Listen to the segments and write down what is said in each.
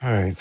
All right.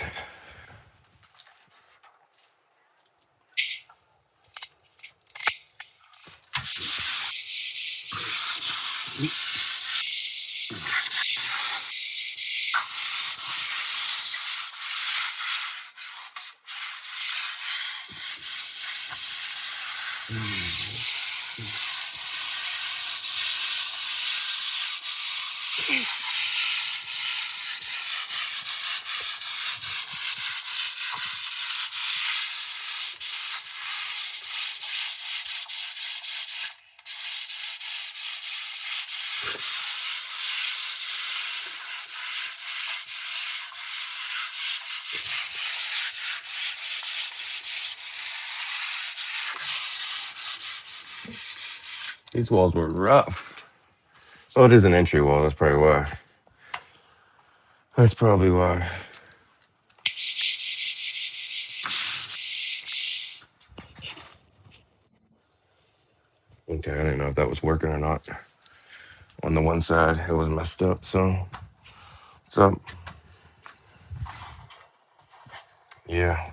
These walls were rough. Oh, it is an entry wall. That's probably why. That's probably why. Okay, I didn't know if that was working or not. On the one side, it was messed up. So yeah.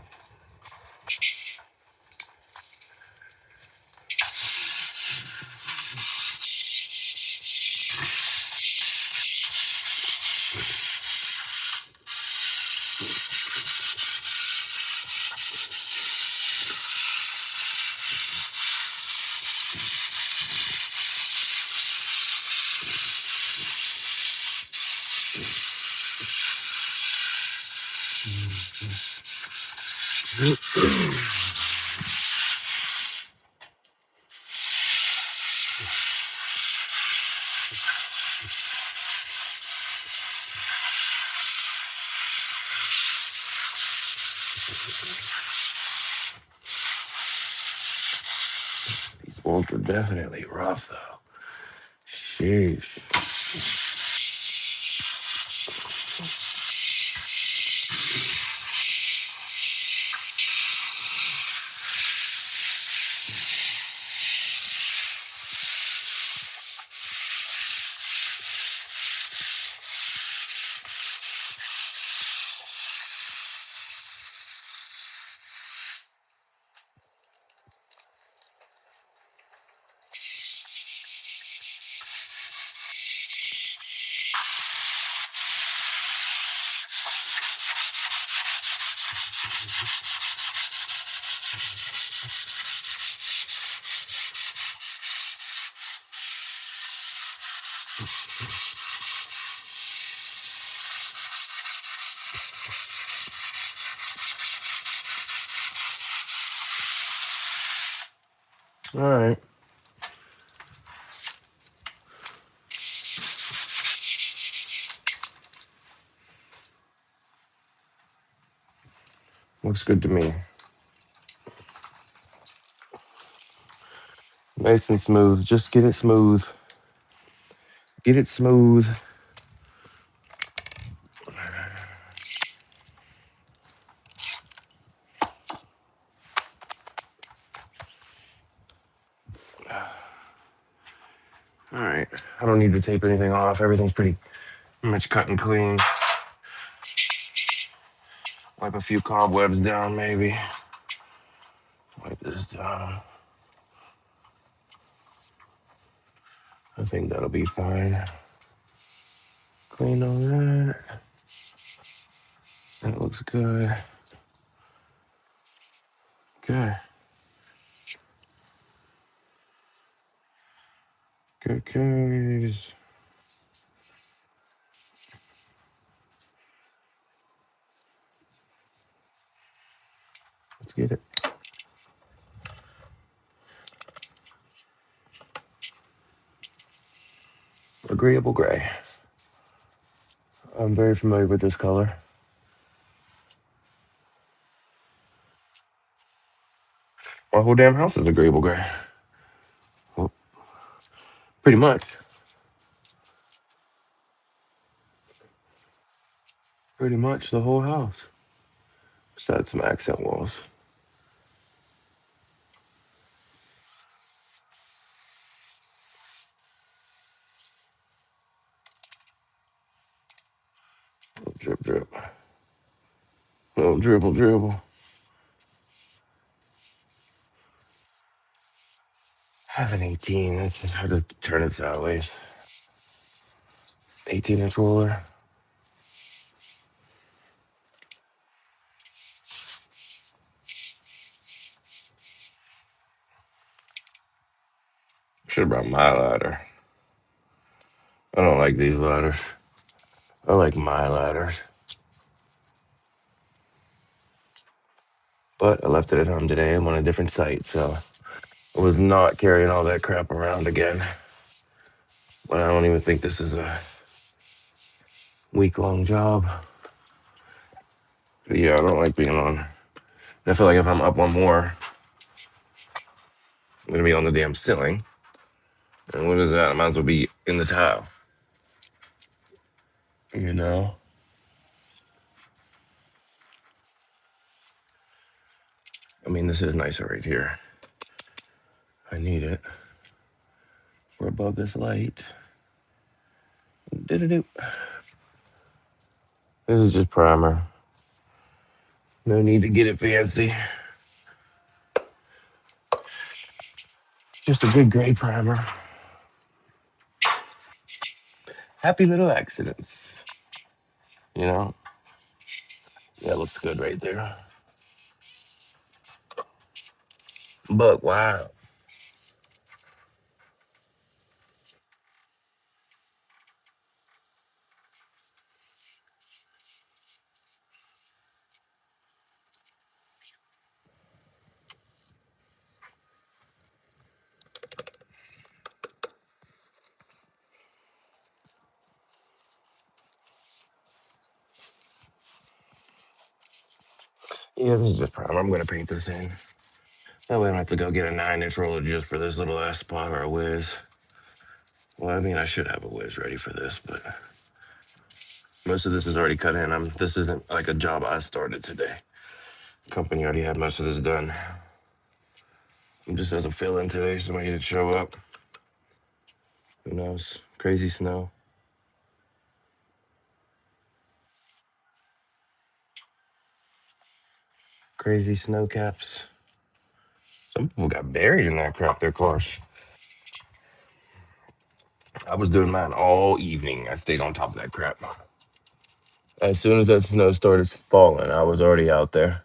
These walls were definitely rough, though. Sheesh. All right. Looks good to me. Nice and smooth. Just get it smooth. Get it smooth. All right. I don't need to tape anything off. Everything's pretty much cut and clean. Wipe a few cobwebs down, maybe. Wipe this down. I think that'll be fine. Clean all that. That looks good. Okay. Good case. Let's get it. Agreeable gray. I'm very familiar with this color. My whole damn house is agreeable gray. Well, pretty much. Pretty much the whole house. Besides some accent walls. Drip, drip. Oh, dribble, dribble. I have an 18. That's I just turn it sideways. 18-inch roller. Should have brought my ladder. I don't like these ladders. I like my ladders. But I left it at home today. I'm on a different site, so I was not carrying all that crap around again. But I don't even think this is a week-long job. But yeah, I don't like being on. I feel like if I'm up one more, I'm gonna be on the damn ceiling. And what is that? I might as well be in the tile. You know? I mean, this is nicer right here. I need it. We're above this light. Do-do-do. This is just primer. No need to get it fancy. Just a good gray primer. Happy little accidents. You know? That looks good right there. But wow. Yeah, this is just primer. I'm gonna paint this in. That way I don't have to go get a 9-inch roller just for this little ass spot or a whiz. Well, I mean, I should have a whiz ready for this, but most of this is already cut in. This isn't like a job I started today. The company already had most of this done. I'm just as a fill-in today. Somebody didn't show up. Who knows? Crazy snow. Crazy snow caps. Some people got buried in that crap, their cars. I was doing mine all evening. I stayed on top of that crap. As soon as that snow started falling, I was already out there.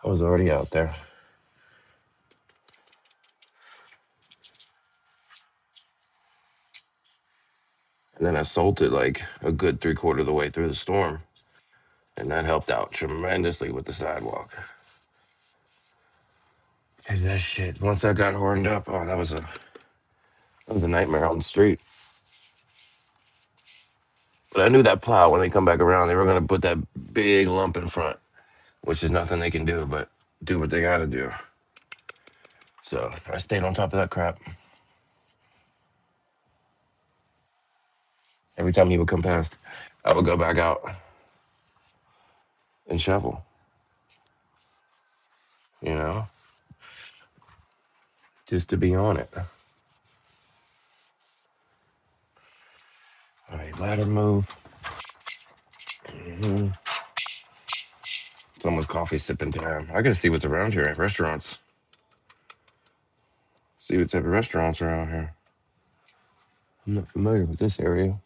I was already out there. And then I salted like a good 3/4 of the way through the storm. And that helped out tremendously with the sidewalk. Because that shit, once I got horned up, oh, that was a nightmare on the street. But I knew that plow, when they come back around, they were going to put that big lump in front, which is nothing they can do but do what they got to do. So I stayed on top of that crap. Every time he would come past, I would go back out and shovel, you know, just to be on it. All right, ladder move. Mm-hmm. It's almost coffee sipping time. I gotta see what's around here at restaurants. See what type of restaurants are around here. I'm not familiar with this area.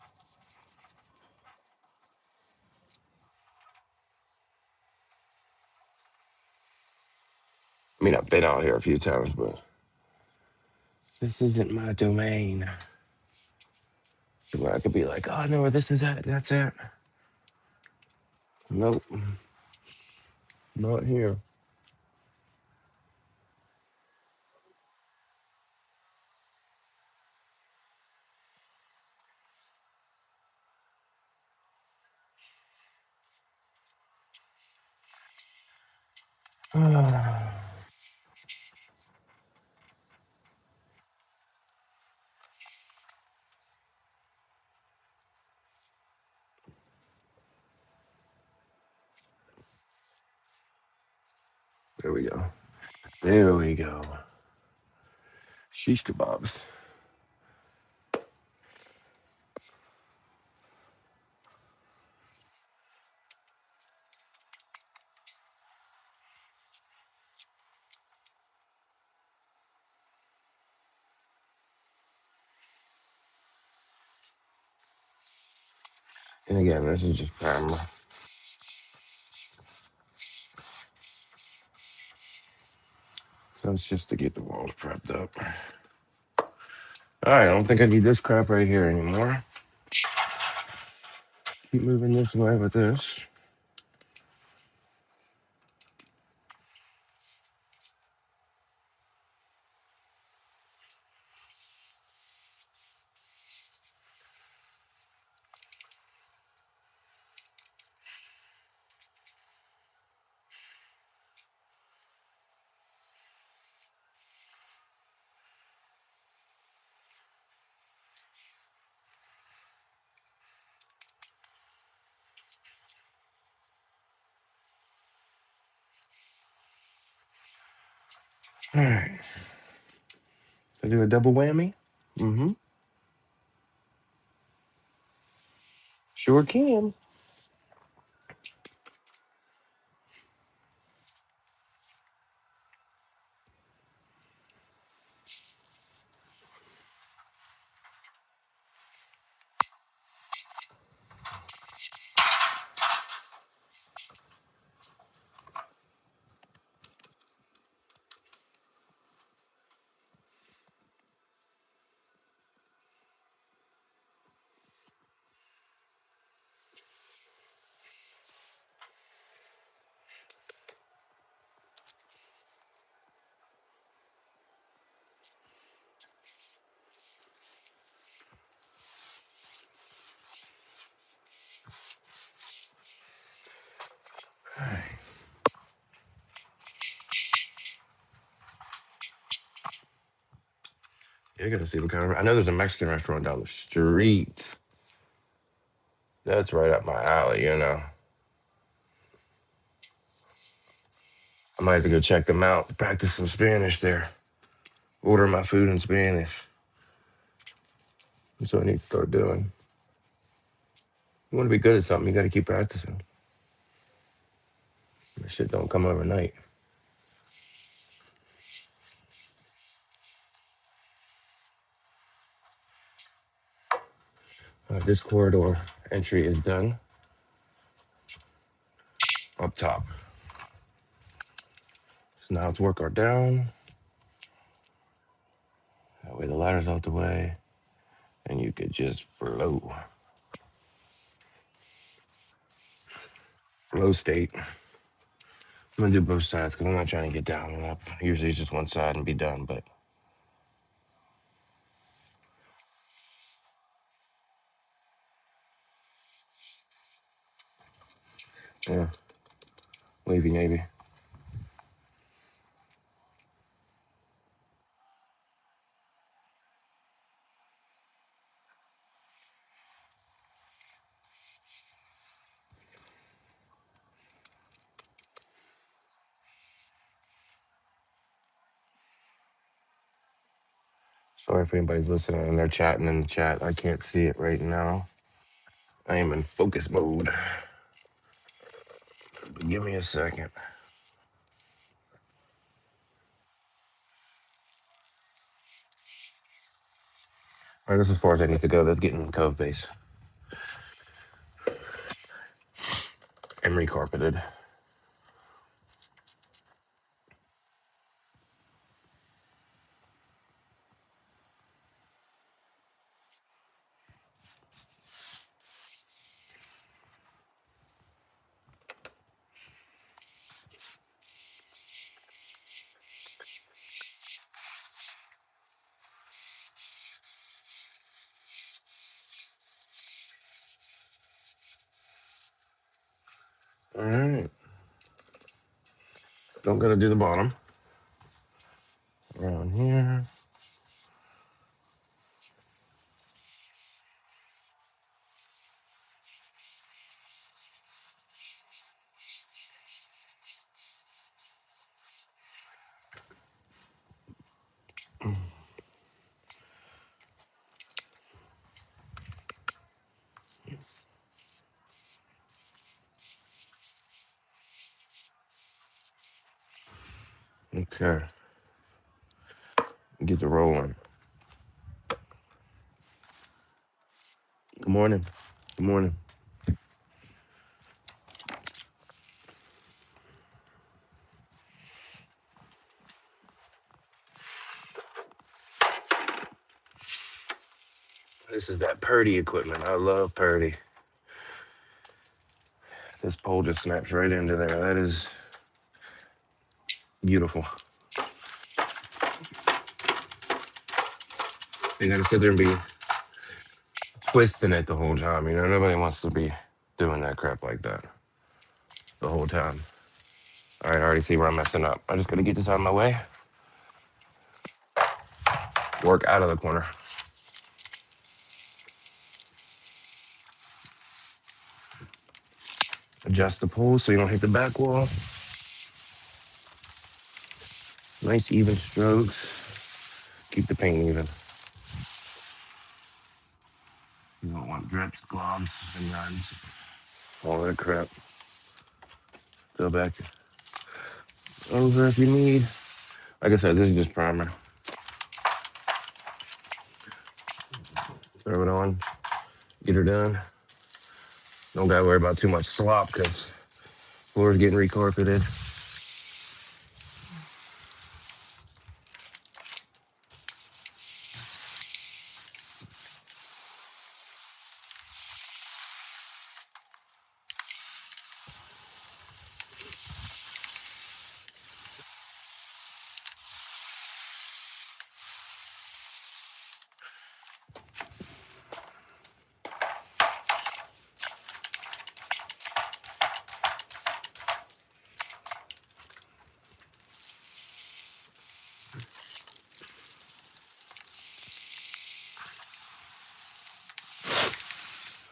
I mean, I've been out here a few times, but this isn't my domain. So I could be like, oh, I know where this is at. That's it. Nope, not here. There we go. There we go. Shish kebabs. And again, this is just primer. So it's just to get the walls prepped up. All right, I don't think I need this crap right here anymore. Keep moving this way with this. All right. I do a double whammy? Mm-hmm. Sure can. All right. You're gonna see what kind of. I know there's a Mexican restaurant down the street. That's right up my alley, you know. I might have to go check them out, practice some Spanish there. Order my food in Spanish. That's what I need to start doing. You want to be good at something, you got to keep practicing. That shit don't come overnight. This corridor entry is done up top. So now let's work our down. That way the ladder's out the way, and you could just flow. Flow state. I'm gonna do both sides because I'm not trying to get down and up. Usually it's just one side and be done, but yeah, wavy navy. Sorry if anybody's listening and they're chatting in the chat. I can't see it right now. I am in focus mode. But give me a second. All right, that's as far as I need to go. That's getting cove base and recarpeted. All right. Don't gotta do the bottom. Around here. Okay. Get the rolling. Good morning. Good morning. This is that Purdy equipment. I love Purdy. This pole just snaps right into there. That is beautiful. You gotta sit there and be twisting it the whole time. You know, nobody wants to be doing that crap like that the whole time. All right, I already see where I'm messing up. I just gotta get this out of my way. Work out of the corner. Adjust the pole so you don't hit the back wall. Nice even strokes. Keep the paint even. You don't want drips, gloves, and runs. All that crap. Go back over if you need. Like I said, this is just primer. Throw it on. Get her done. Don't gotta worry about too much slop because floor's getting recarpeted.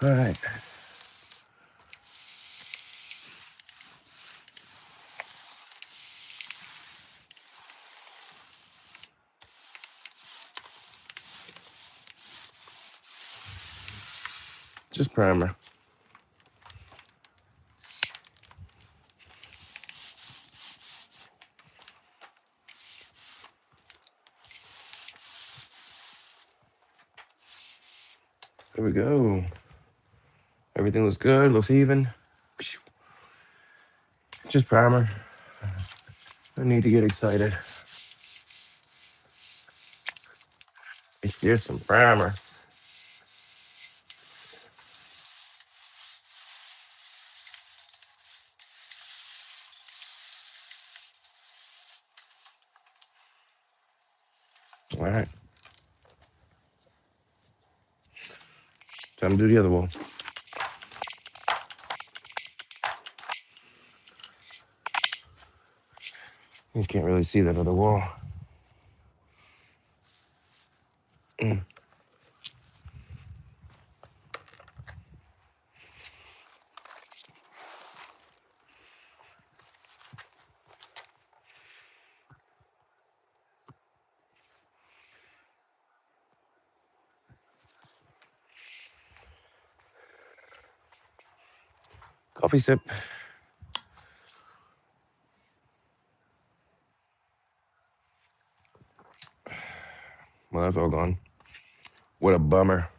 All right. Just primer. There we go. Everything looks good, looks even. Just primer. No need to get excited. It's just some primer. All right. Time to do the other wall. You can't really see that other wall. Coffee sip. Well, that's all gone. What a bummer.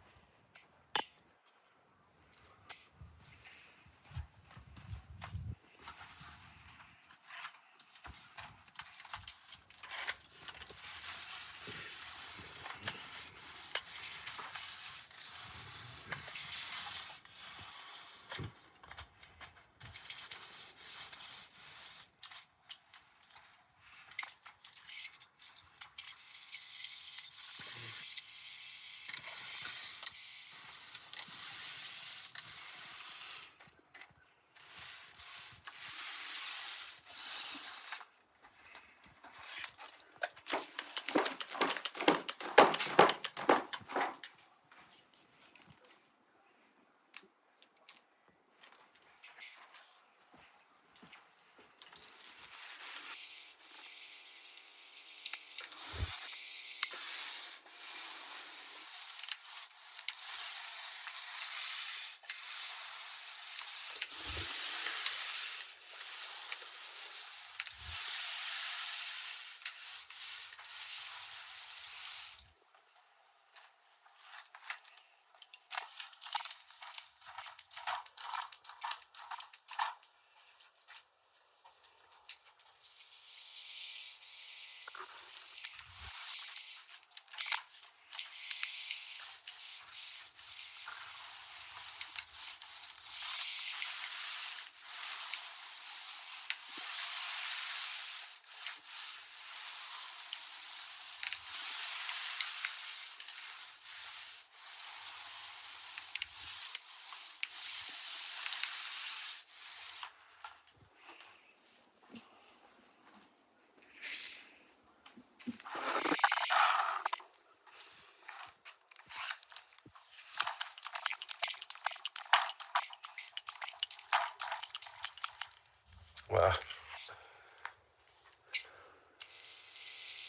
Wow.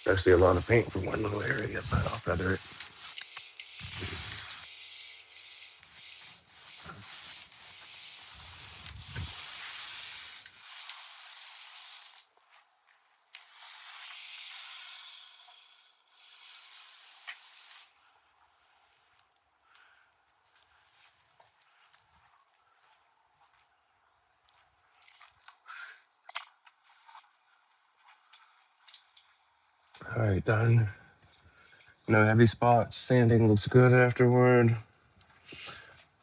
Actually, a lot of paint for one little area, but I'll feather it. All right, done. No heavy spots. Sanding looks good afterward.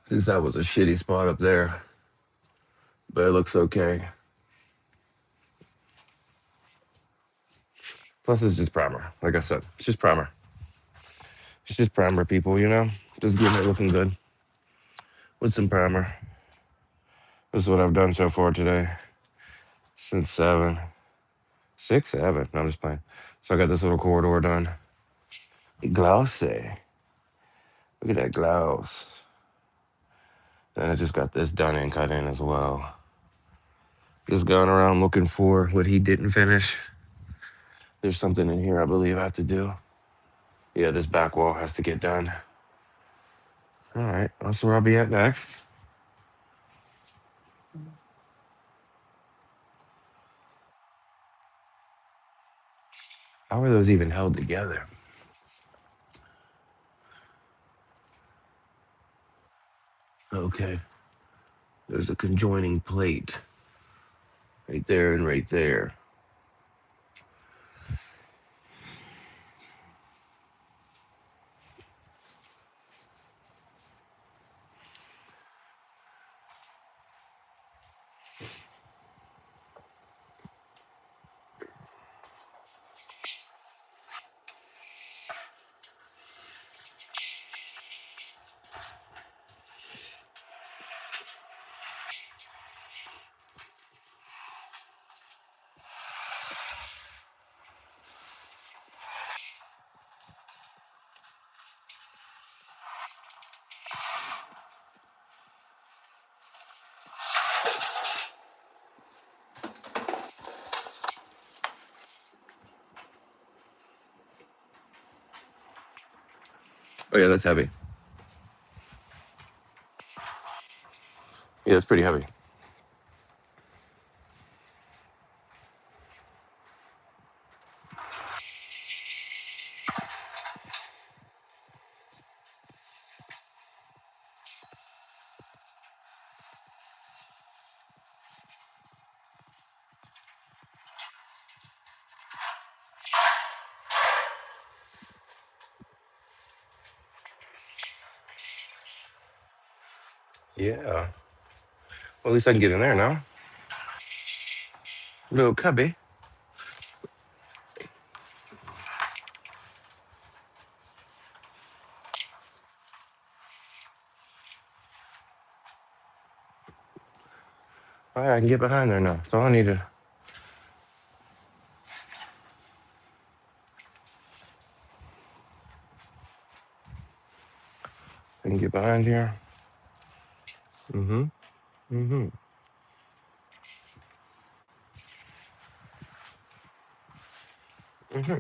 Because that was a shitty spot up there, but it looks okay. Plus, it's just primer. Like I said, it's just primer. It's just primer, people, you know? Just getting it looking good with some primer. This is what I've done so far today. Since 7. 6, 7. No, I'm just playing. So I got this little corridor done. Glossy. Look at that gloss. Then I just got this done and cut in as well. Just going around looking for what he didn't finish. There's something in here I believe I have to do. Yeah, this back wall has to get done. All right, that's where I'll be at next. How are those even held together? Okay, there's a conjoining plate right there and right there. Oh yeah, that's heavy. Yeah, it's pretty heavy. Yeah. Well, at least I can get in there now. Little cubby. All right, I can get behind there now. That's all I needed. I can get behind here. Mm-hmm. Mm-hmm. Mm-hmm.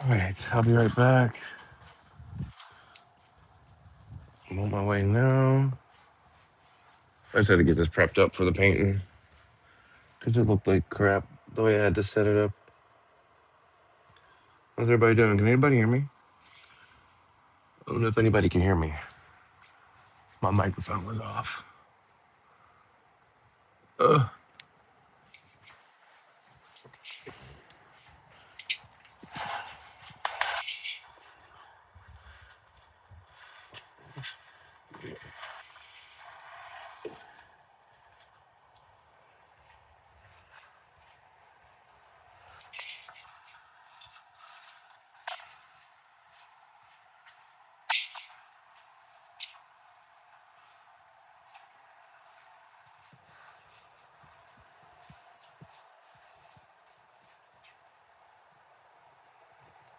All right, I'll be right back. I'm on my way now. I just had to get this prepped up for the painting because it looked like crap the way I had to set it up. How's everybody doing? Can anybody hear me? I don't know if anybody can hear me. My microphone was off. Ugh.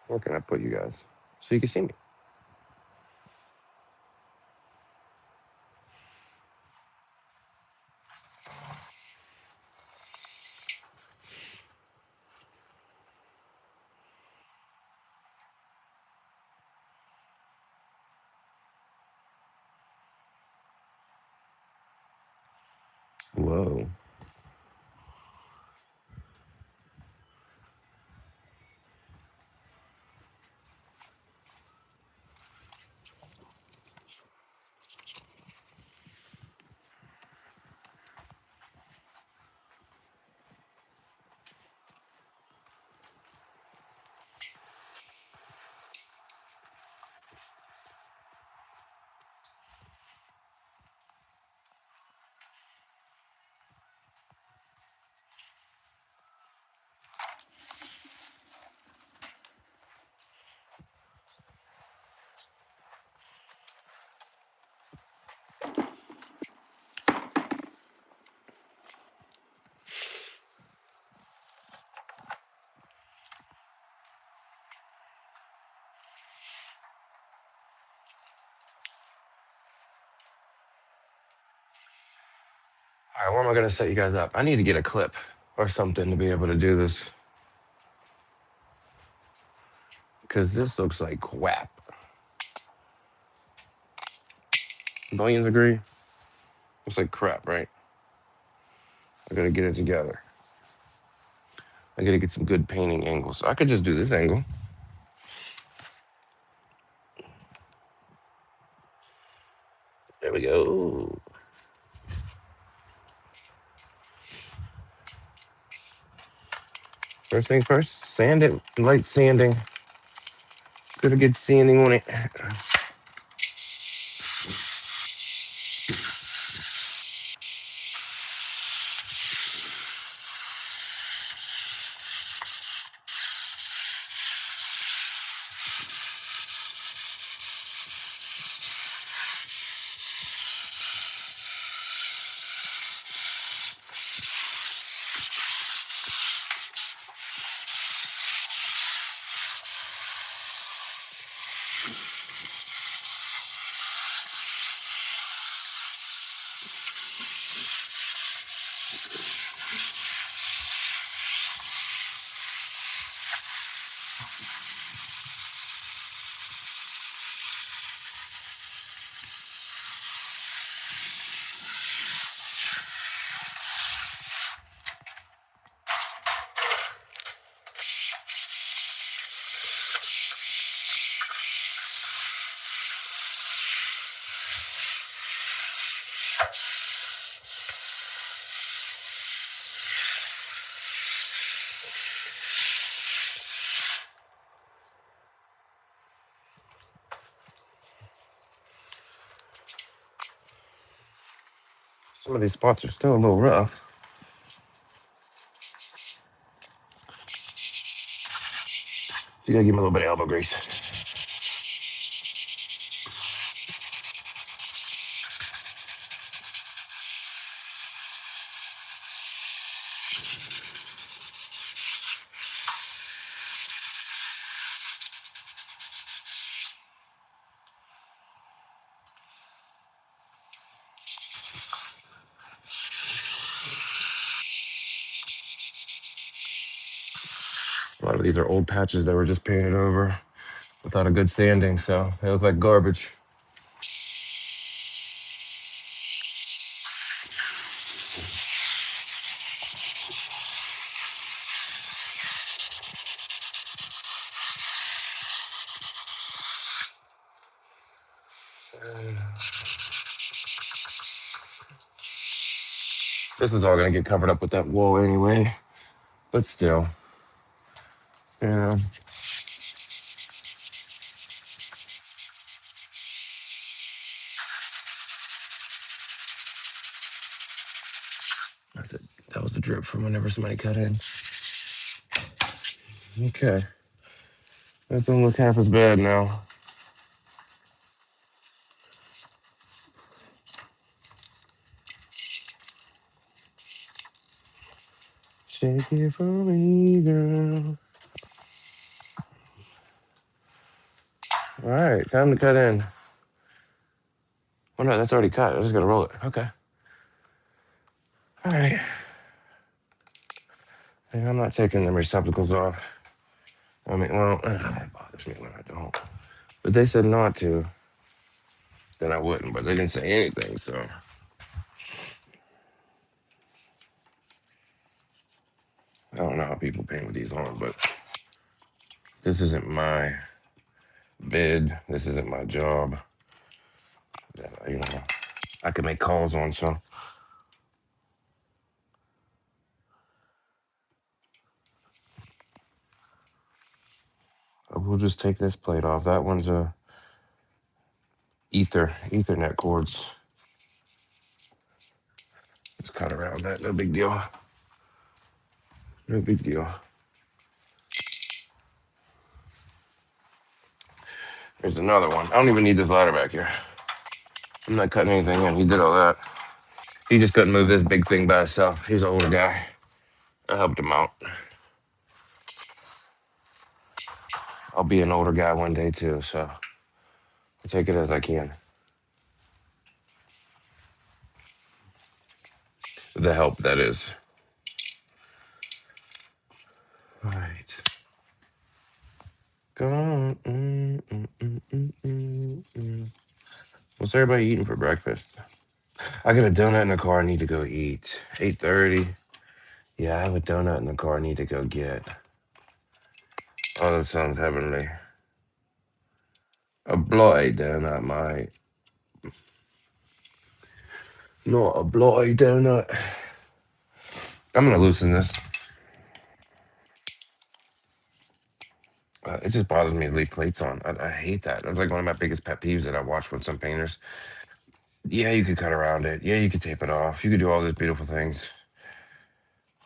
Where can I put you guys so you can see me? Whoa. All right, where am I going to set you guys up? I need to get a clip or something to be able to do this because this looks like crap. Billions agree? Looks like crap, right? I got to get it together. I got to get some good painting angles. So I could just do this angle. There we go. First thing first, sand it. Light sanding. Gotta get sanding on it. Some of these spots are still a little rough. You gotta give me a little bit of elbow grease. A lot of these are old patches that were just painted over without a good sanding, so they look like garbage. This is all gonna get covered up with that wool anyway, but still, you know. That's it. That was the drip from whenever somebody cut in. Okay, that don't look half as bad now. Shake it for me, girl. All right, time to cut in. Oh no, that's already cut. I just gotta roll it. Okay. All right. Hey, I'm not taking the receptacles off. I mean, well, it bothers me when I don't. But they said not to, then I wouldn't. But they didn't say anything, so I don't know how people paint with these on. But this isn't my bid. This isn't my job. That, you know, I can make calls on. So we'll just take this plate off. That one's a Ethernet cords. Just cut around that. No big deal. No big deal. There's another one. I don't even need this ladder back here. I'm not cutting anything in. He did all that. He just couldn't move this big thing by himself. He's an older guy. I helped him out. I'll be an older guy one day too, so I'll take it as I can. The help, that is. All right. Go. What's everybody eating for breakfast? I got a donut in the car. I need to go eat. 8:30. Yeah, I have a donut in the car. I need to go get. Oh, that sounds heavenly. A bloody donut, mate. Not a bloody donut. I'm gonna loosen this. It just bothers me to leave plates on. I hate that. That's like one of my biggest pet peeves that I watch with some painters. Yeah, you could cut around it. Yeah, you could tape it off. You could do all these beautiful things.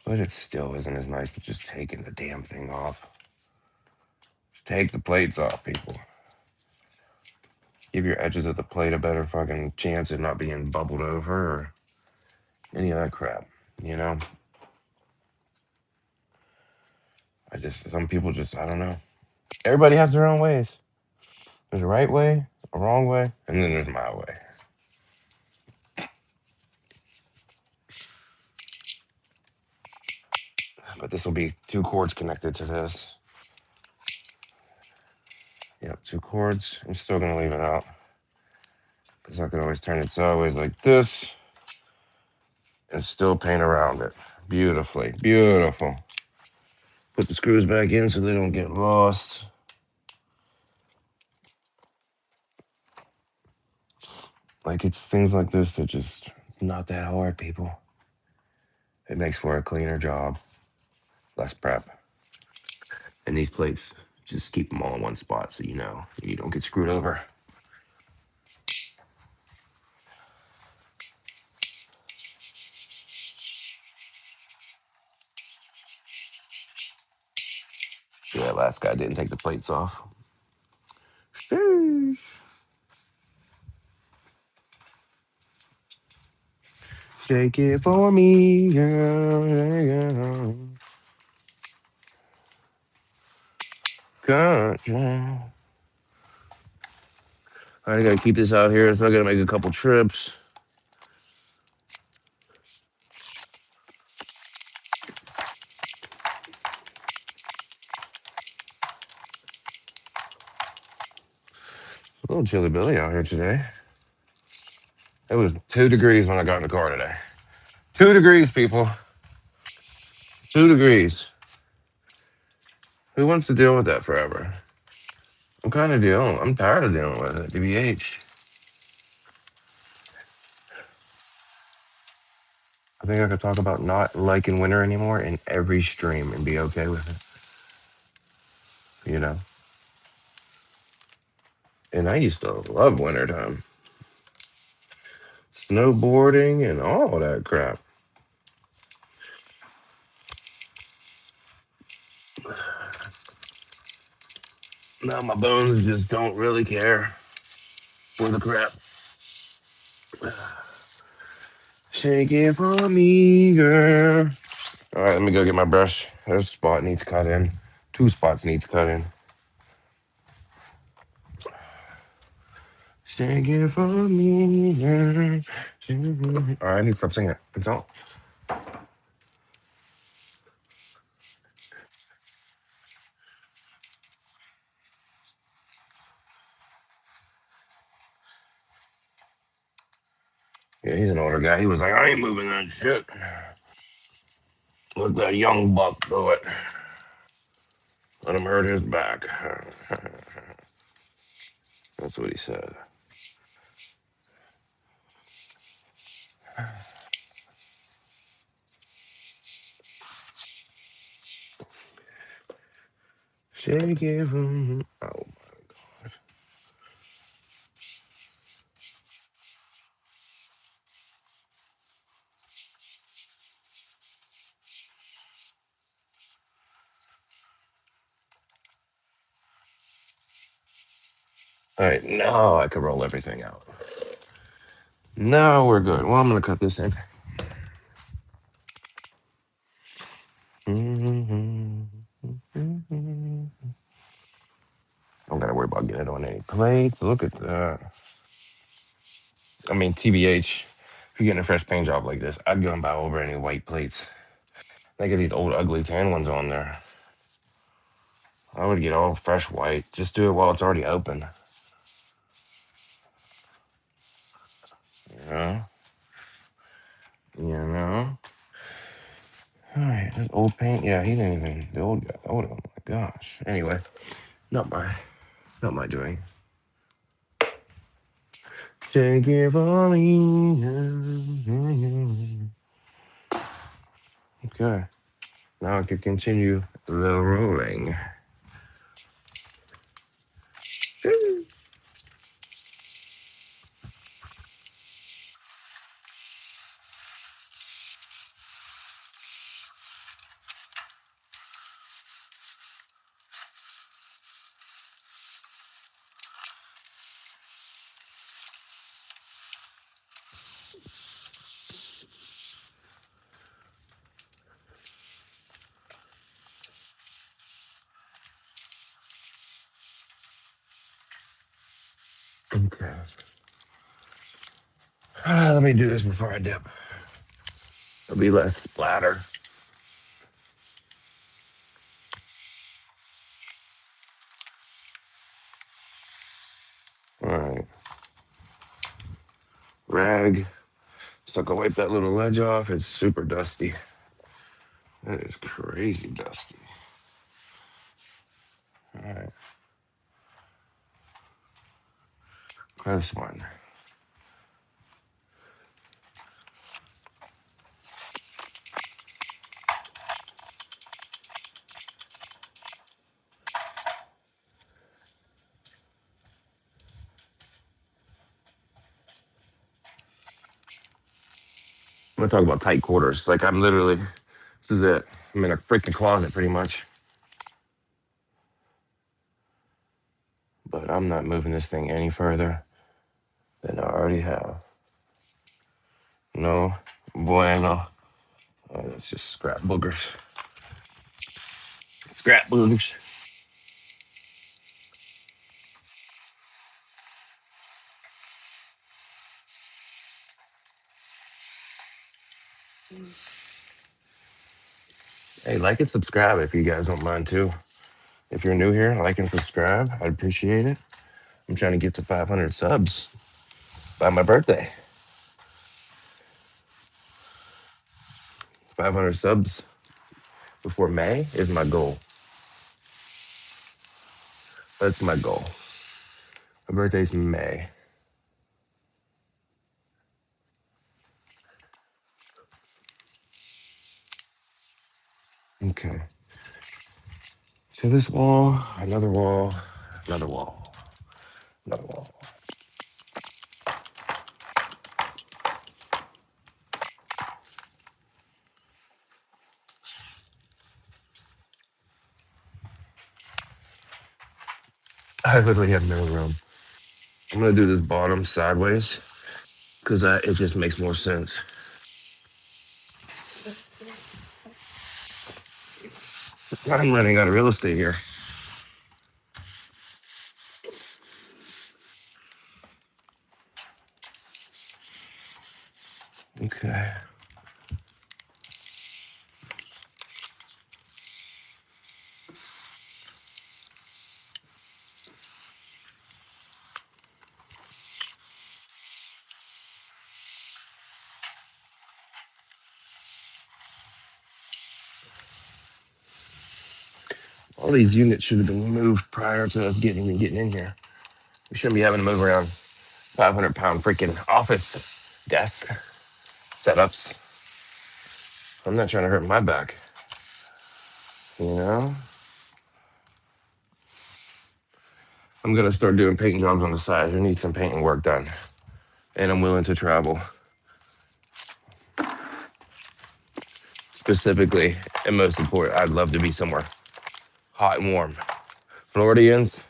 But it still isn't as nice as just taking the damn thing off. Just take the plates off, people. Give your edges of the plate a better fucking chance of not being bubbled over or any of that crap, you know? Some people just, I don't know. Everybody has their own ways. There's a right way, a wrong way, and then there's my way. But this will be 2 cords connected to this. Yep, 2 cords. I'm still gonna leave it out because I can always turn it sideways like this and still paint around it beautifully. Beautiful. Put the screws back in so they don't get lost. Like, it's things like this that just not that hard, people. It makes for a cleaner job, less prep. And these plates, just keep them all in one spot so you know you don't get screwed over. Yeah, last guy didn't take the plates off. Sheesh. Shake it for me, girl. Gotcha. I gotta keep this out here, so I gotta make a couple trips. little chilly Billy out here today. It was 2 degrees when I got in the car today. 2 degrees, people. 2 degrees. Who wants to deal with that forever? I'm kind of dealing. I'm tired of dealing with it. DBH. I think I could talk about not liking winter anymore in every stream and be okay with it. You know. And I used to love wintertime. Snowboarding and all that crap. Now my bones just don't really care for the crap. Shake it for me, girl. All right, let me go get my brush. There's a spot needs cut in. 2 spots needs cut in. Shake it for me, girl. All right, I need to stop singing it. It's all. Yeah, he's an older guy. He was like, I ain't moving that shit. Let that young buck do it. Let him hurt his back. That's what he said. Shake it for me. Oh. All right, now I can roll everything out. Now we're good. Well, I'm going to cut this in. Don't got to worry about getting it on any plates. Look at that. I mean, TBH, if you're getting a fresh paint job like this, I'd go and buy over any white plates. They get these old, ugly tan ones on there. I would get all fresh white. Just do it while it's already open. You know? You know? All right, this old paint. Yeah, he didn't even, the old guy. Oh my gosh. Anyway, not my doing. Take it for me. Okay. Now I can continue the rolling. Okay. Let me do this before I dip. There'll be less splatter. All right. Rag. So I can wipe that little ledge off. It's super dusty. That is crazy dusty. All right. This one. I'm gonna talk about tight quarters. Like I'm literally, this is it. I'm in a freaking closet pretty much. But I'm not moving this thing any further than I already have. No bueno. Oh, that's just scrap boogers. Scrap boogers. Hey, like and subscribe if you guys don't mind too. If you're new here, like and subscribe. I'd appreciate it. I'm trying to get to 500 subs by my birthday. 500 subs before May is my goal. That's my goal. My birthday's May. Okay. So this wall, another wall, another wall, another wall. I literally have no room. I'm gonna do this bottom sideways because it just makes more sense. I'm running out of real estate here. Okay. All these units should have been moved prior to us getting in here. We shouldn't be having to move around 500-pound freaking office desk setups. I'm not trying to hurt my back. You know? I'm gonna start doing painting jobs on the side. Who needs some painting work done? And I'm willing to travel. Specifically, and most important, I'd love to be somewhere hot and warm. Floridians?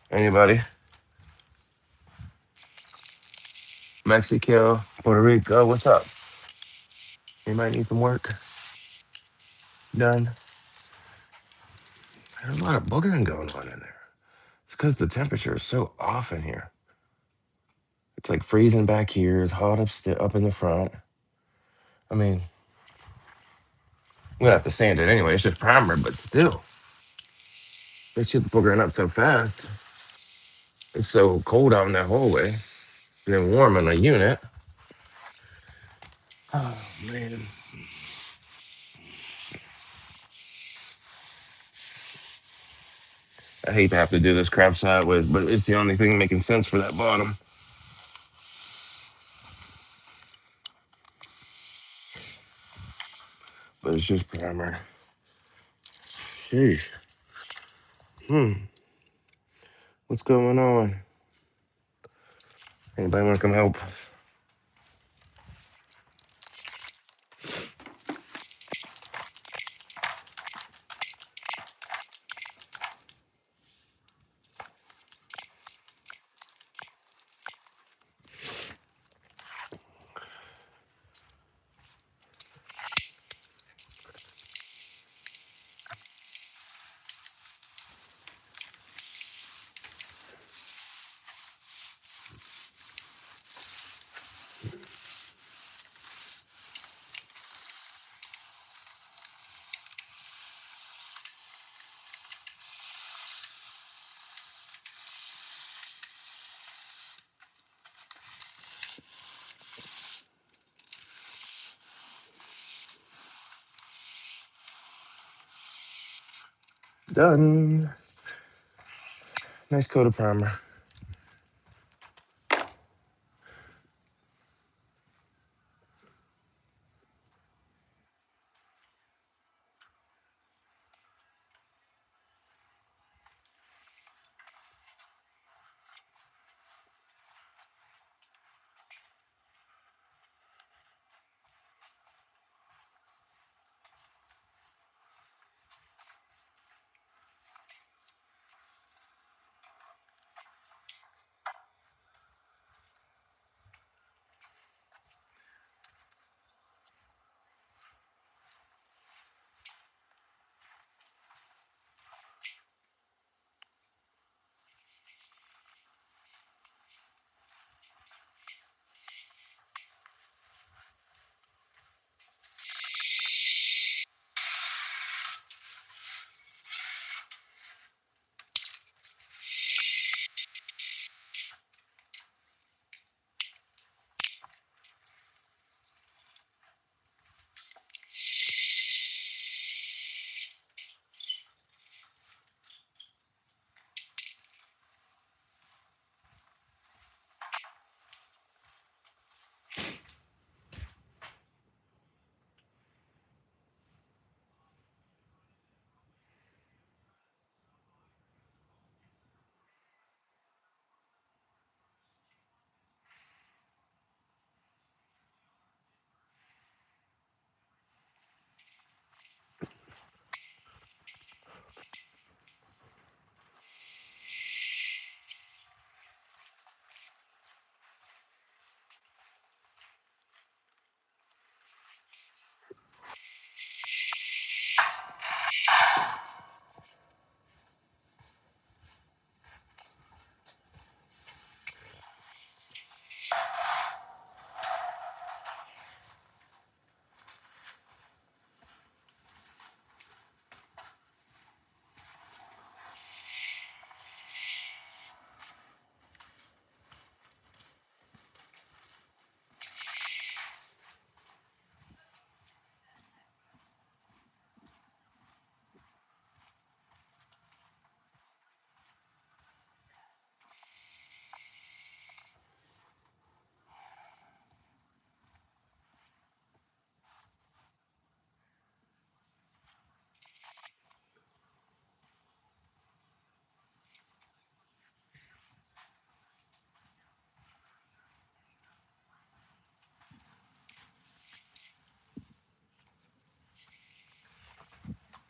Anybody? Mexico? Puerto Rico? What's up? Anybody need some work done? There's a lot of boogering going on in there. It's because the temperature is so off in here. It's like freezing back here. It's hot up in the front. I mean, I'm gonna have to sand it anyway. It's just primer, but still, they shit boogering up so fast. It's so cold out in that hallway, and then warm in a unit. Oh man, I hate to have to do this crap sideways, but it's the only thing making sense for that bottom. But it's just primer. Sheesh. What's going on? Anybody want to come help? Done. Nice coat of primer.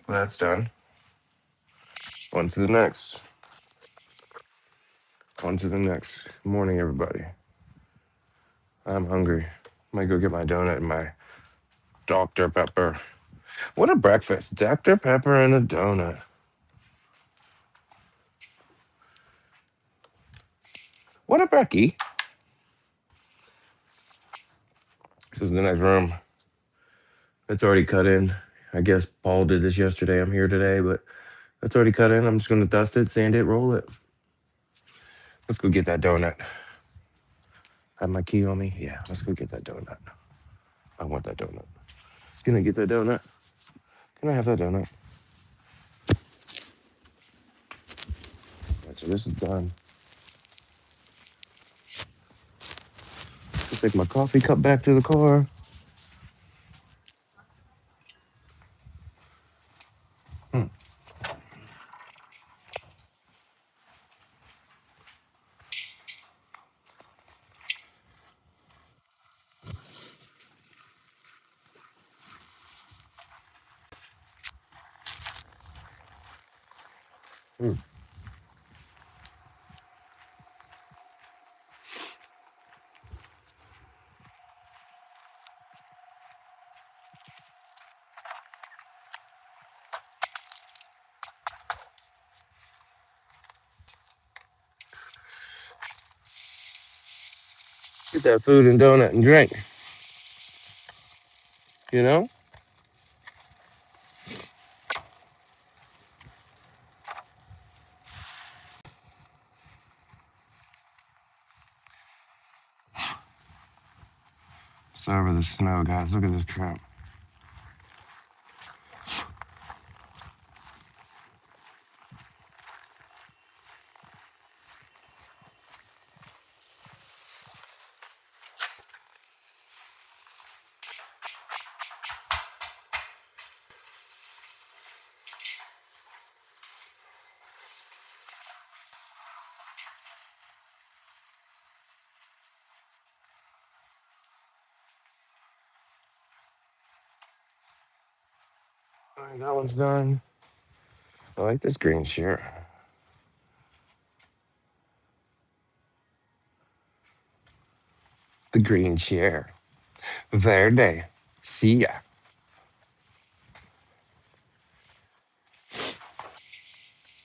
That's done. On to the next. On to the next. Good morning, everybody. I'm hungry. Might go get my donut and my Dr. Pepper. What a breakfast. Dr. Pepper and a donut. What a brekkie. This is the next room. It's already cut in. I guess Paul did this yesterday. I'm here today, but it's already cut in. I'm just going to dust it, sand it, roll it. Let's go get that donut. Have my key on me? Yeah, let's go get that donut. I want that donut. Can I get that donut? Can I have that donut? Right, so this is done. I'll take my coffee cup back to the car. Mm. Get that food and donut and drink. You know? It's over the snow, guys. Look at this trap. All right, that one's done. I like this green shirt. The green chair. Verde. See ya.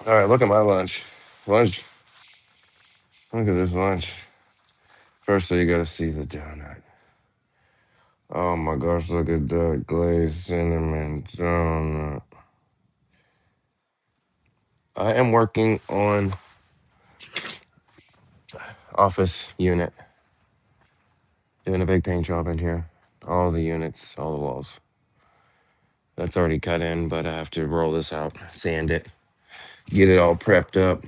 All right, look at my lunch. Lunch. Look at this lunch. First, so you gotta see the donut. Oh my gosh, look at that glazed cinnamon donut. I am working on office unit. Doing a big paint job in here. All the units, all the walls. That's already cut in, but I have to roll this out, sand it, get it all prepped up.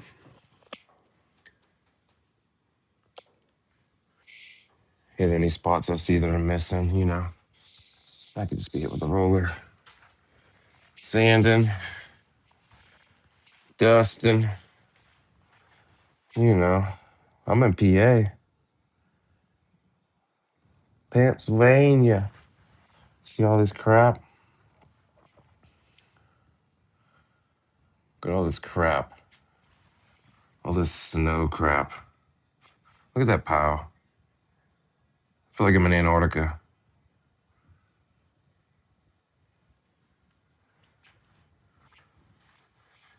Hit any spots I see that are missing, you know. I could just be hit with a roller. Sanding, dusting. You know, I'm in PA, Pennsylvania. See all this crap? Look at all this crap. All this snow crap. Look at that pile. I feel like I'm in Antarctica.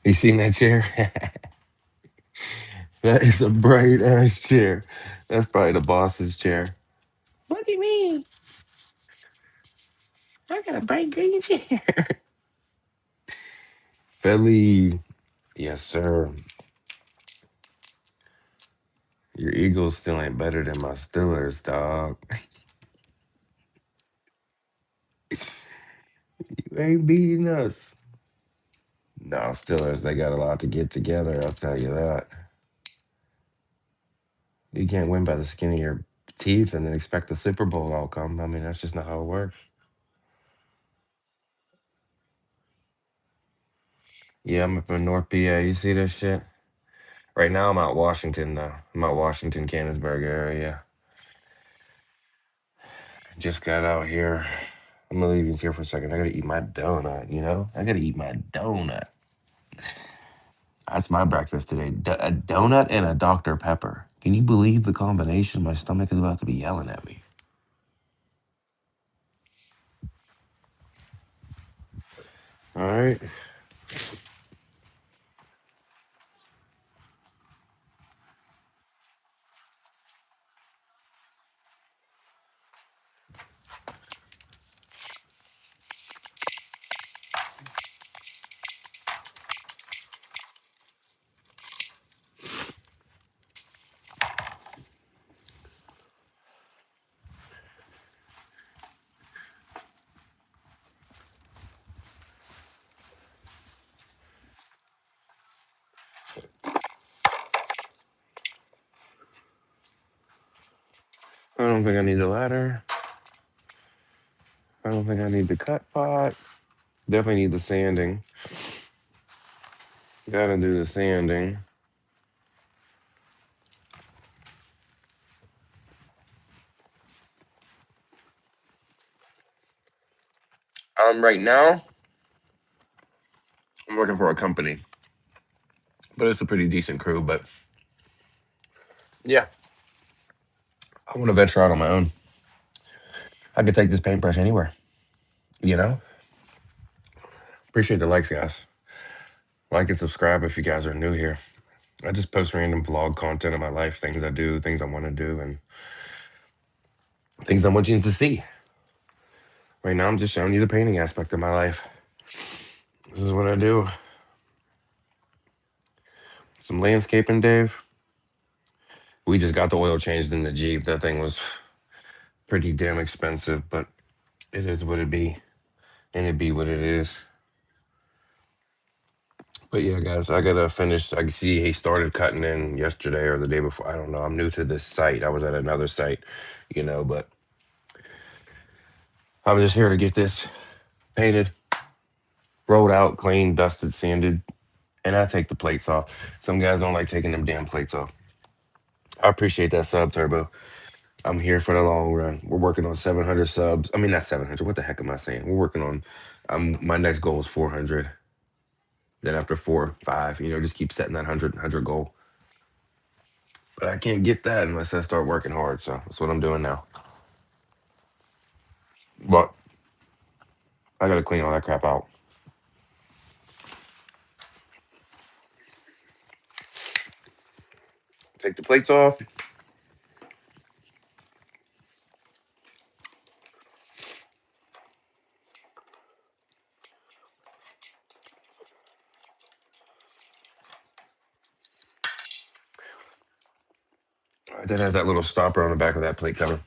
You seen that chair? That is a bright ass chair. That's probably the boss's chair. Look at me. I got a bright green chair. Philly. Yes, sir. Your Eagles still ain't better than my Steelers, dog. You ain't beating us. No, Steelers, they got a lot to get together, I'll tell you that. You can't win by the skin of your teeth and then expect the Super Bowl outcome. I mean, that's just not how it works. Yeah, I'm up in North PA. You see this shit? Right now, I'm out Washington, though. I'm out Washington, Canonsburg area. Just got out here. I'm gonna leave you here for a second. I gotta eat my donut, you know? I gotta eat my donut. That's my breakfast today. A donut and a Dr. Pepper. Can you believe the combination? My stomach is about to be yelling at me. All right. I don't think I need the ladder. I don't think I need the cut pot. Definitely need the sanding. Gotta do the sanding. Right now, I'm working for a company, but it's a pretty decent crew. But yeah, I want to venture out on my own. I could take this paintbrush anywhere, you know? Appreciate the likes, guys. Like and subscribe if you guys are new here. I just post random vlog content of my life, things I do, things I want to do, and things I want you to see. Right now, I'm just showing you the painting aspect of my life. This is what I do. Some landscaping, Dave. We just got the oil changed in the Jeep. That thing was pretty damn expensive, but it is what it be, and it be what it is. But yeah, guys, I gotta finish. I see he started cutting in yesterday or the day before. I don't know. I'm new to this site. I was at another site, but I'm just here to get this painted, rolled out, clean, dusted, sanded, and I take the plates off. Some guys don't like taking them damn plates off. I appreciate that sub, Turbo. I'm here for the long run. We're working on 700 subs. I mean, not 700. What the heck am I saying? We're working on. My next goal is 400. Then after 4, 5, just keep setting that 100 goal. But I can't get that unless I start working hard. So that's what I'm doing now. But I gotta clean all that crap out. Take the plates off. That has that little stopper on the back of that plate cover.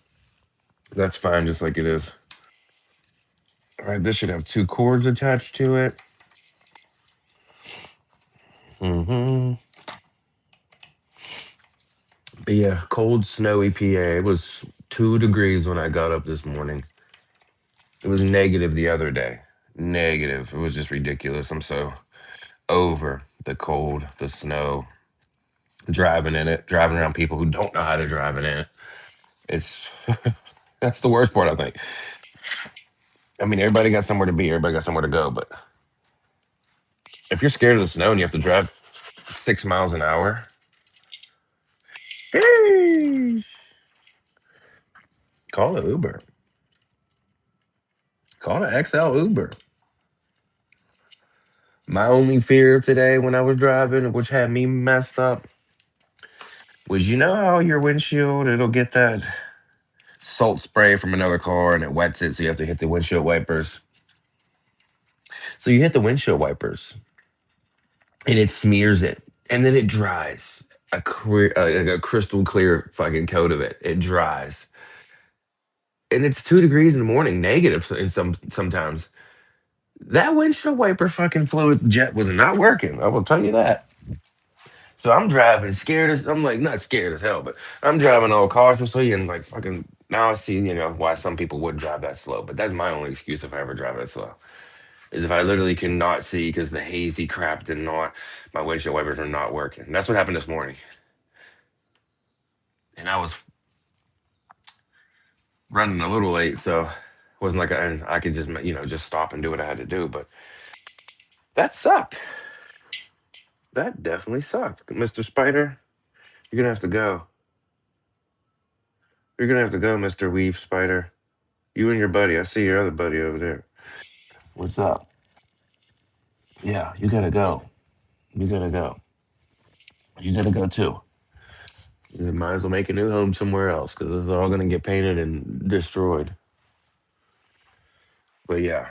That's fine, just like it is. All right, this should have 2 cords attached to it. Mm-hmm. But yeah, cold, snowy PA. It was 2 degrees when I got up this morning. It was negative the other day. Negative. It was just ridiculous. I'm so over the cold, the snow, driving in it, driving around people who don't know how to drive in it. It's that's the worst part, I think. I mean, everybody got somewhere to be, everybody got somewhere to go, but if you're scared of the snow and you have to drive 6 miles an hour, call it Uber. Call it XL Uber. My only fear today when I was driving, which had me messed up, was how your windshield, it'll get that salt spray from another car and it wets it, so you have to hit the windshield wipers. So you hit the windshield wipers and it smears it, and then it dries. A crystal clear fucking coat of it. It dries, and it's 2 degrees in the morning, negative in sometimes. That windshield wiper fucking fluid jet was not working. I will tell you that. So I'm driving scared as I'm like not scared as hell, but I'm driving all cautiously and like fucking now I see, why some people would drive that slow. But that's my only excuse if I ever drive that slow. Is if I literally cannot see because the hazy crap did not my windshield wipers are not working. And that's what happened this morning. And I was running a little late, so Wasn't like and I could just just stop and do what I had to do. But that sucked. That definitely sucked, Mr. Spider. You're gonna have to go. You're gonna have to go, Mr. Weave Spider. You and your buddy. I see your other buddy over there. What's up? Yeah, you gotta go. You gotta go. You gotta go too. You might as well make a new home somewhere else because this is all gonna get painted and destroyed. But yeah,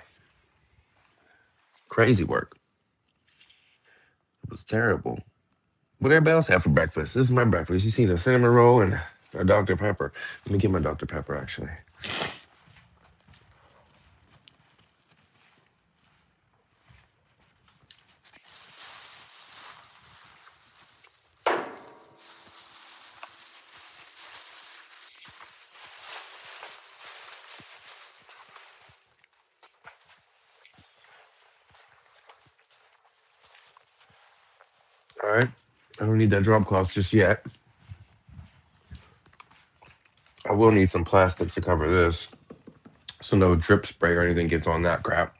crazy work. It was terrible. What everybody else have for breakfast? This is my breakfast. You see the cinnamon roll and a Dr. Pepper. Let me get my Dr. Pepper actually. All right. I don't need that drop cloth just yet. I will need some plastic to cover this so no drip spray or anything gets on that crap.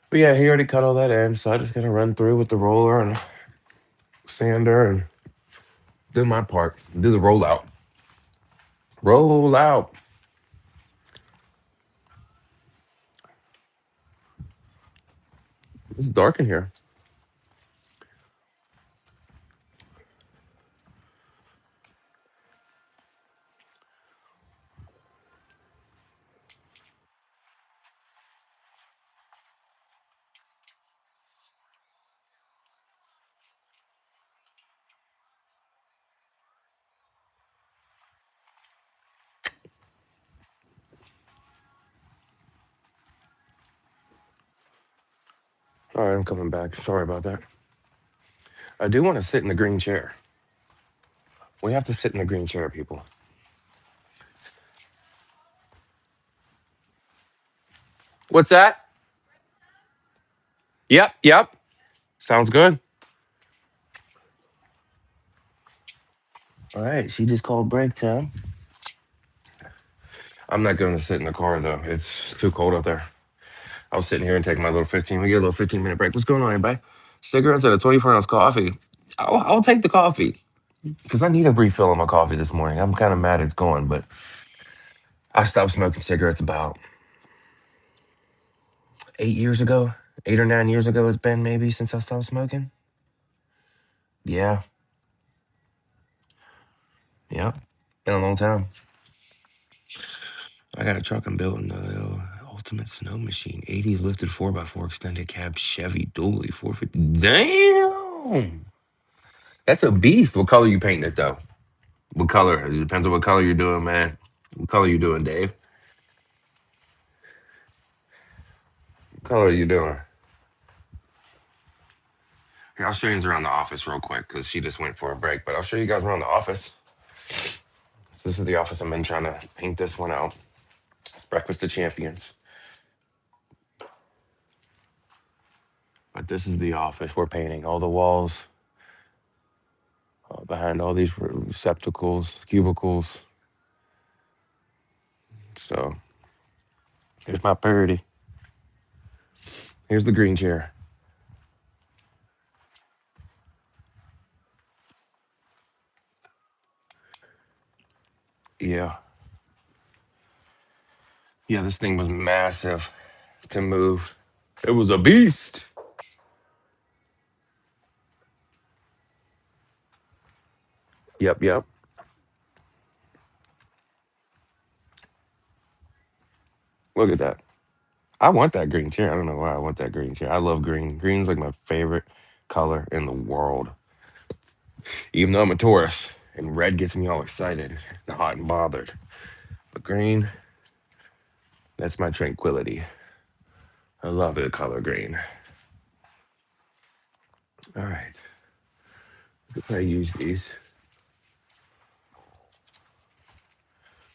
But yeah, he already cut all that in, so I just gotta run through with the roller and sander and do my part. Do the rollout. Roll out. It's dark in here. All right, I'm coming back. Sorry about that. I do want to sit in the green chair. We have to sit in the green chair, people. What's that? Yep, yep. Sounds good. All right, she just called break time. I'm not going to sit in the car though. It's too cold out there. I was sitting here and taking my little 15. We get a little 15-minute break. What's going on, everybody? Cigarettes and a 24-ounce coffee. I'll take the coffee because I need a refill on my coffee this morning. I'm kind of mad it's gone, but I stopped smoking cigarettes about 8 years ago. 8 or 9 years ago, it's been maybe since I stopped smoking. Yeah, yeah, been a long time. I got a truck I'm building the little ultimate snow machine. 80s lifted 4x4 extended cab Chevy dually 450. Damn, that's a beast. What color you painting it though? What color? It depends on what color you're doing, man. What color you doing, Dave? What color are you doing? Here, I'll show you around the office real quick because she just went for a break. But I'll show you guys around the office. So this is the office. I've been trying to paint this one out. It's Breakfast of Champions. But this is the office we're painting. All the walls behind all these receptacles, cubicles. So here's my parody. Here's the green chair. Yeah. Yeah, this thing was massive to move. It was a beast. Yep, yep. Look at that. I want that green chair. I don't know why I want that green chair. I love green. Green's like my favorite color in the world. Even though I'm a Taurus and red gets me all excited and hot and bothered. But green, that's my tranquility. I love the color green. All right. If I use these,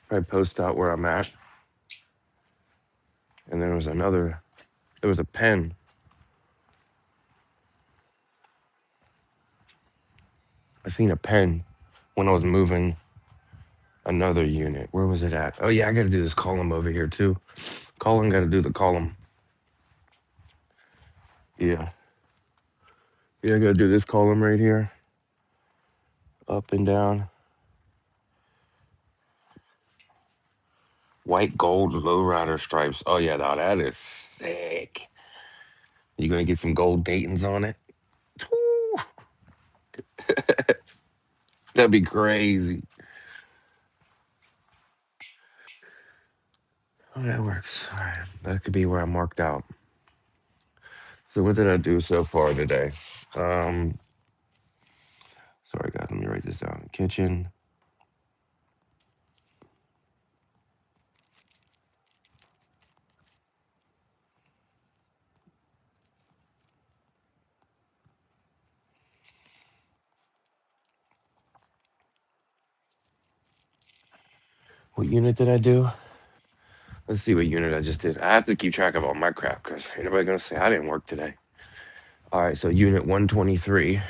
I post out where I'm at. And there was there was a pen. I seen a pen when I was moving Another unit. Where was it at? Oh yeah, I gotta do this column over here too. Column gotta do the column. Yeah. Yeah, I gotta do this column right here. Up and down. White gold lowrider stripes. Oh yeah, now that is sick. You gonna get some gold Dayton's on it? Woo, that'd be crazy. Oh, that works. All right. That could be where I'm marked out. So what did I do so far today? Um, sorry guys, let me write this down. Kitchen. What unit did I do? Let's see what unit I just did. I have to keep track of all my crap because ain't nobody gonna say I didn't work today. All right, so unit 123.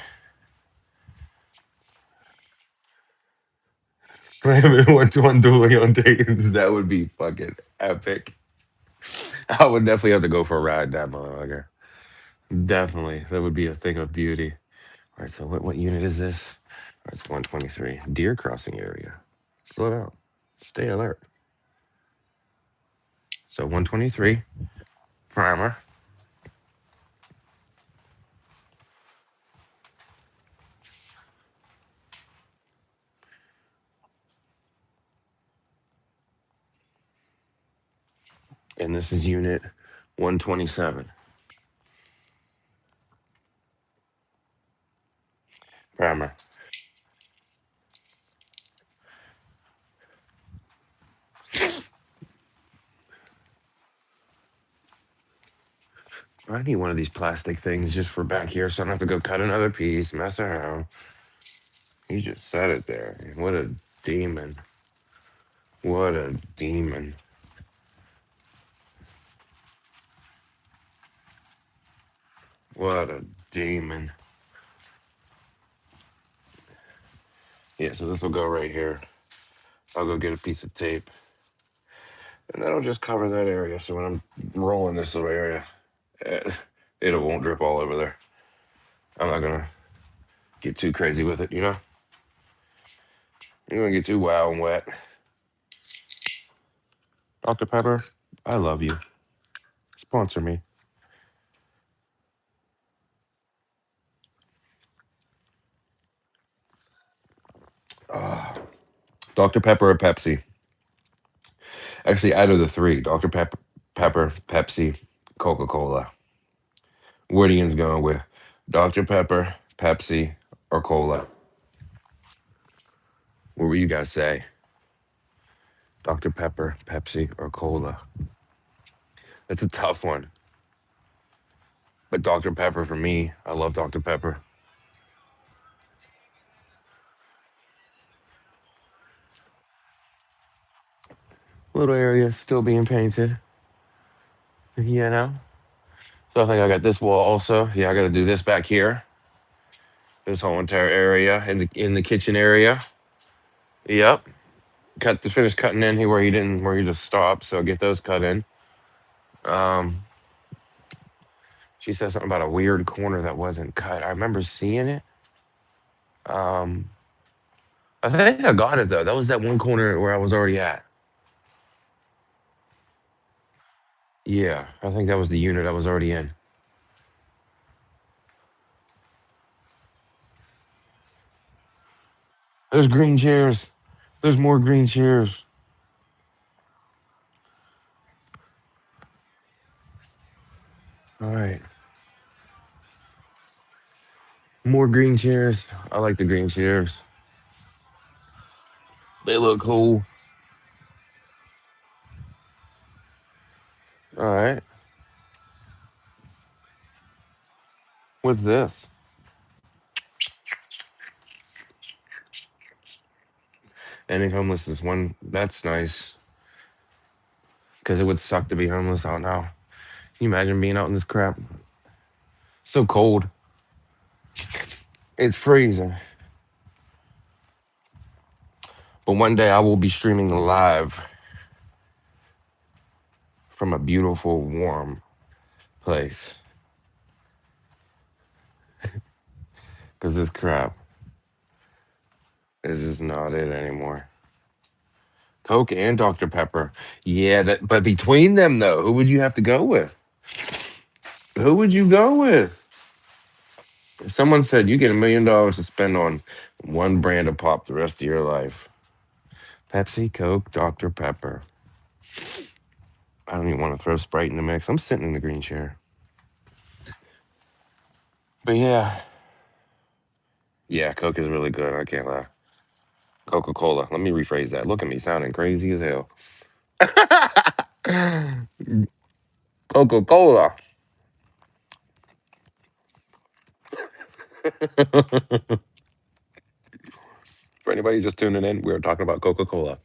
Slamming 1 dueling on Dayton's. That would be fucking epic. I would definitely have to go for a ride that motherfucker. Definitely. That would be a thing of beauty. All right, so what unit is this? All right, it's 123. Deer crossing area. Slow down. Stay alert. So 123. Primer. And this is unit 127. Primer. I need one of these plastic things just for back here so I don't have to go cut another piece, mess around. You just set it there. What a demon. What a demon. What a demon. Yeah, so this will go right here. I'll go get a piece of tape. And that'll just cover that area. So when I'm rolling this little area, eh, it won't drip all over there. I'm not gonna get too crazy with it, you know? You're gonna get too wild and wet. Dr. Pepper, I love you. Sponsor me. Dr. Pepper or Pepsi? Actually, out of the three, Dr. Pepper, Pepsi, Coca Cola. What are you going with? Dr. Pepper, Pepsi, or Cola? What will you guys say? Dr. Pepper, Pepsi, or Cola? That's a tough one. But Dr. Pepper for me, I love Dr. Pepper. Little area still being painted, you know? So I think I got this wall also. Yeah, I got to do this back here. This whole entire area in the kitchen area. Yep. Finish cutting in here where he just stopped. So get those cut in. Um, she said something about a weird corner that wasn't cut. I remember seeing it. Um, I think I got it though. That was that one corner where I was already at. Yeah, I think that was the unit I was already in. There's green chairs. There's more green chairs. All right. More green chairs. I like the green chairs. They look cool. All right. What's this? Ending homeless is one. That's nice. Because it would suck to be homeless out now. Can you imagine being out in this crap? So cold. It's freezing. But one day I will be streaming live from a beautiful, warm place. Because this crap is just not it anymore. Coke and Dr. Pepper. Yeah, that. But between them, though, who would you have to go with? Who would you go with? If someone said you get $1 million to spend on one brand of pop the rest of your life, Pepsi, Coke, Dr. Pepper. I don't even want to throw Sprite in the mix. I'm sitting in the green chair. But yeah, yeah, Coke is really good. I can't lie. Coca Cola. Let me rephrase that. Look at me sounding crazy as hell. Coca Cola. For anybody just tuning in, we're talking about Coca Cola,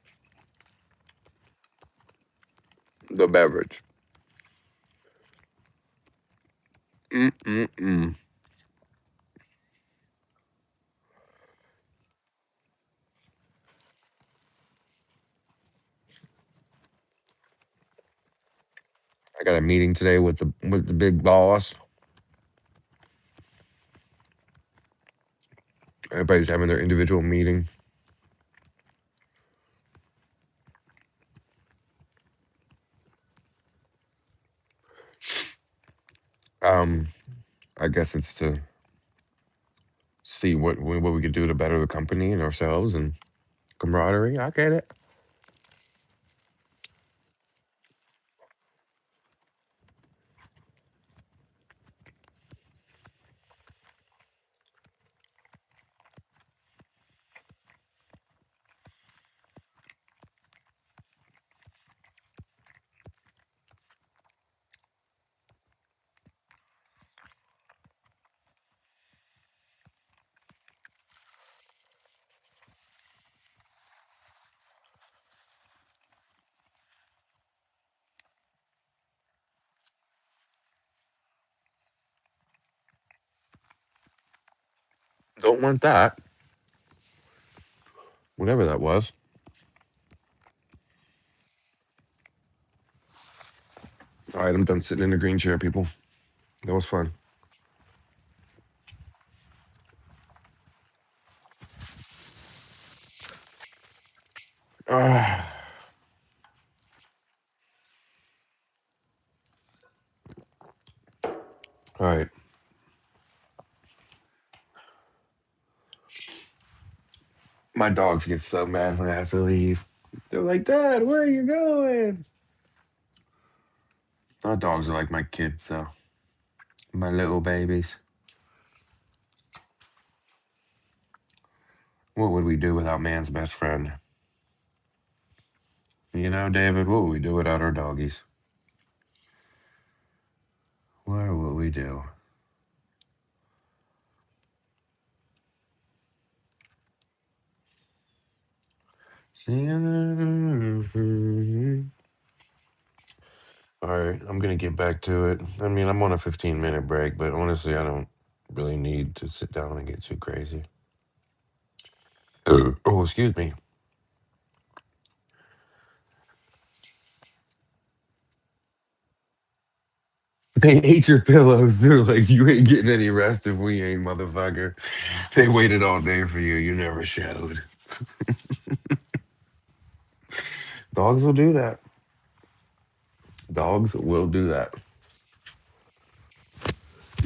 the beverage. Mm-mm-mm. I got a meeting today with the big boss. Everybody's having their individual meeting. Um, I guess it's to see what we could do to better the company and ourselves and camaraderie. I get it. Don't want that. Whatever that was. All right, I'm done sitting in the green chair, people. That was fun. Ah, all right. My dogs get so mad when I have to leave. They're like, Dad, where are you going? Our dogs are like my kids, so my little babies. What would we do without man's best friend? You know, David, what would we do without our doggies? What would we do? All right, I'm gonna get back to it. I mean, I'm on a 15-minute break, but honestly, I don't really need to sit down and get too crazy. Oh, excuse me. They ate your pillows. They're like, you ain't getting any rest if we ain't, motherfucker. They waited all day for you. You never showed. Dogs will do that. Dogs will do that.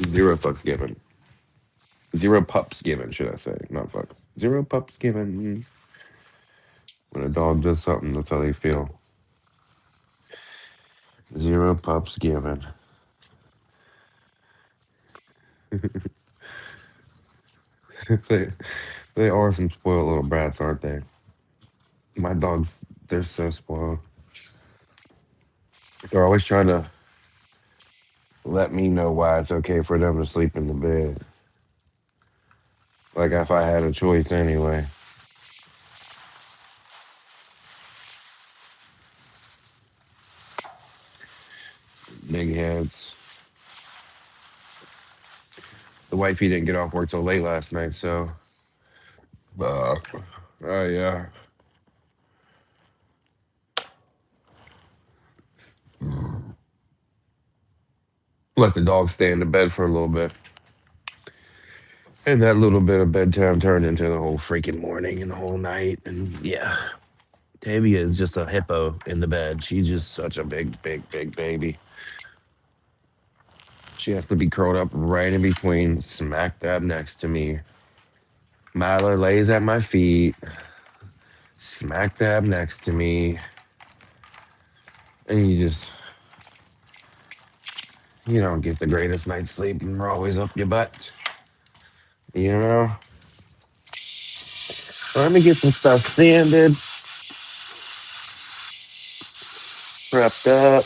Zero fucks given. Zero pups given, should I say? Not fucks. Zero pups given. When a dog does something, that's how they feel. Zero pups given. they, they are some spoiled little brats, aren't they? My dogs, they're so spoiled. They're always trying to let me know why it's okay for them to sleep in the bed. Like if I had a choice anyway. Big heads. The wifey didn't get off work till late last night, so. Oh, yeah. let the dog stay in the bed for a little bit. And that little bit of bedtime turned into the whole freaking morning and the whole night. And yeah, Tavia is just a hippo in the bed. She's just such a big, big, big baby. She has to be curled up right in between, smack dab next to me. Mila lays at my feet, smack dab next to me. And you don't get the greatest night's sleep and we're always up your butt. You know? Let me get some stuff sanded, prepped up.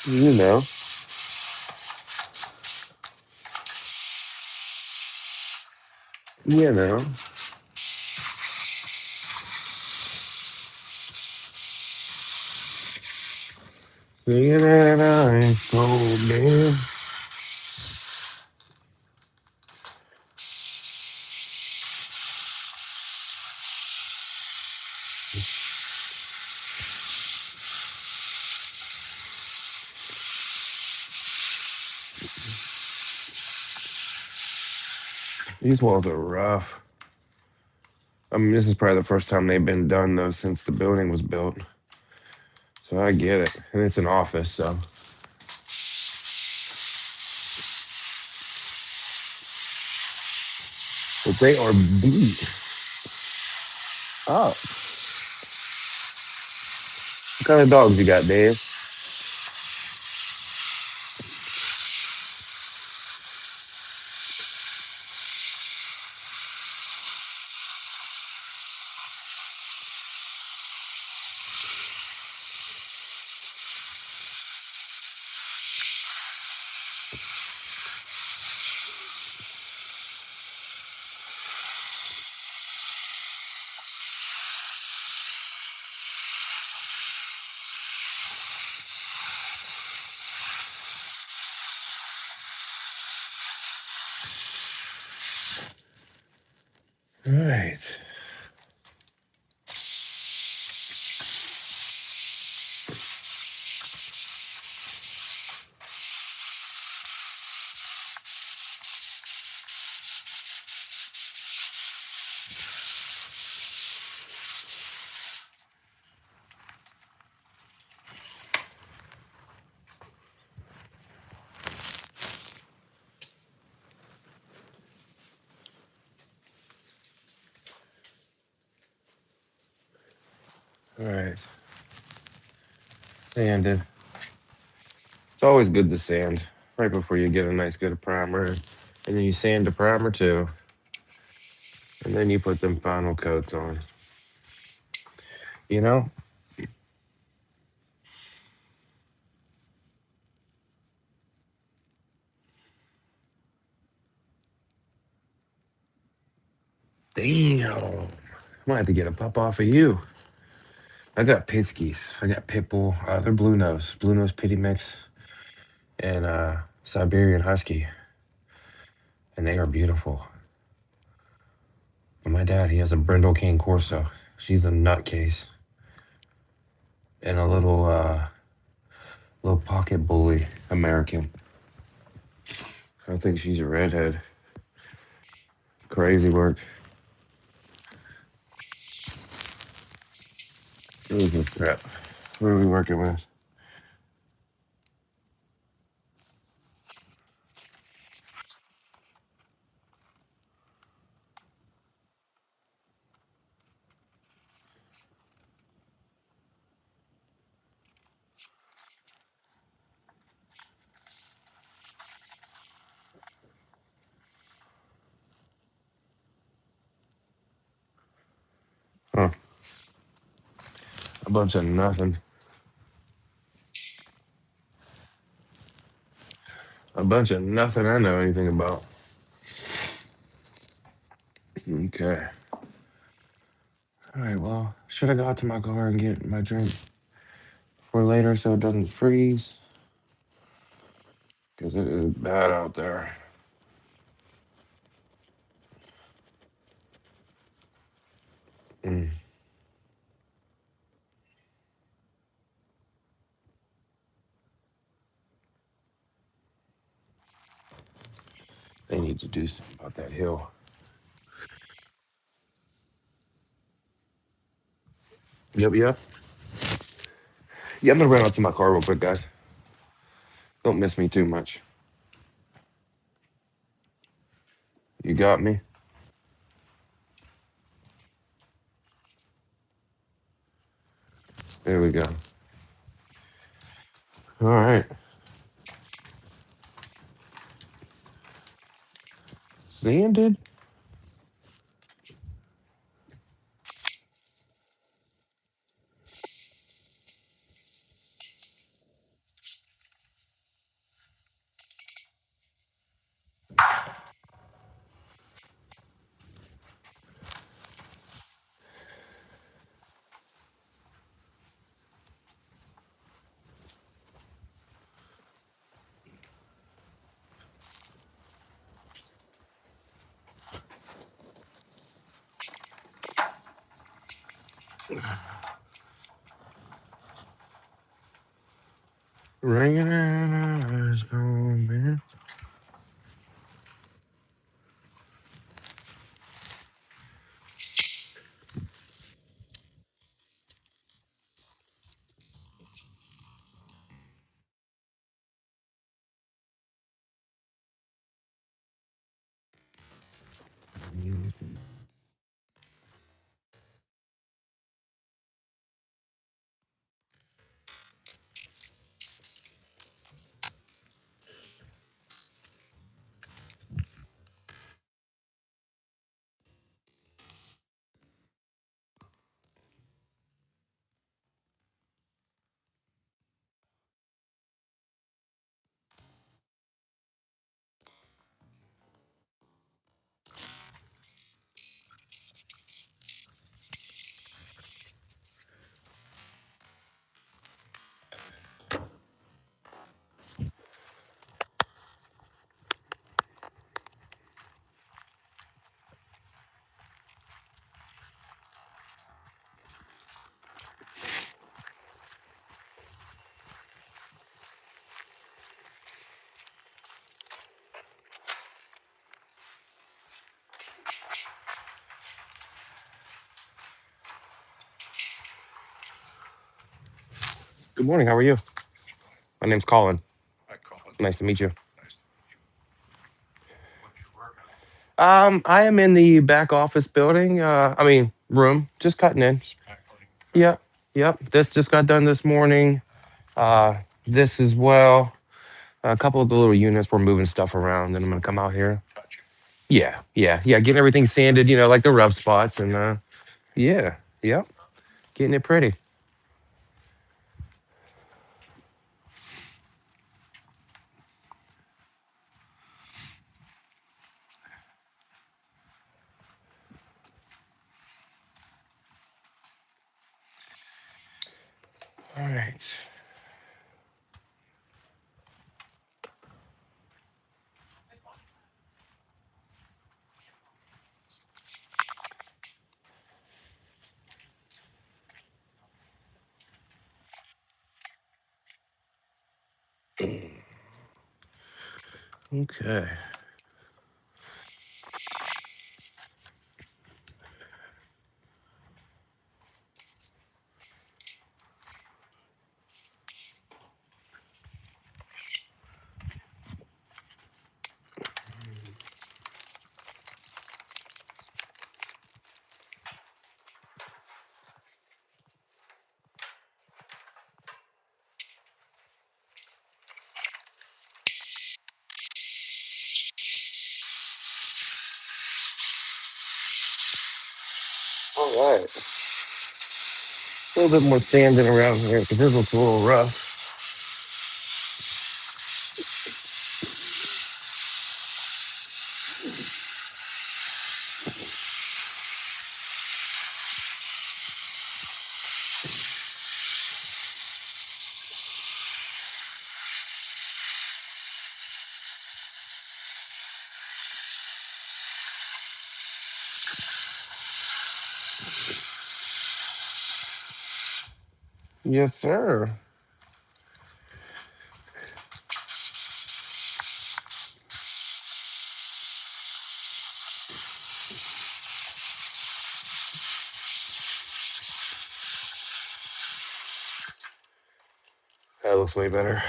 You know, you know. Singing that I told me. These walls are rough. I mean, this is probably the first time they've been done though since the building was built. So I get it, and it's an office, so. But they are beat up. What kind of dogs you got, Dave? All right. All right. Sanded. It's always good to sand right before you get a nice good primer. And then you sand the primer too. And then you put them final coats on. You know? Damn. I might have to get a pup off of you. I got Pitskis. I got Pitbull. They're Blue Nose Pitty Mix, and Siberian Husky. And they are beautiful. But my dad, he has a Brindle Cane Corso. She's a nutcase. And a little pocket bully American. I think she's a redhead. Crazy work. Jesus crap. What are we working with? Huh. A bunch of nothing. A bunch of nothing I know anything about. Okay. All right, well, should I go out to my car and get my drink for later so it doesn't freeze? Because it is bad out there. Mm. need to do something about that hill. Yep, yep. Yeah, I'm gonna run out to my car real quick, guys. Don't miss me too much. You got me? There we go. All right. Sanded? Ringing in eyes, oh man. Good morning. How are you? My name's Colin. Nice to meet you. I am in the back office building. Room, just cutting in. Yep, yep. This just got done this morning. This as well. A couple of the little units, we're moving stuff around, and I'm gonna come out here. Yeah, yeah, yeah. Getting everything sanded, like the rough spots, and yeah, yep. Getting it pretty. All right. Okay. All right. A little bit more sanding around here because this looks a little rough. Yes, sir. That looks way better.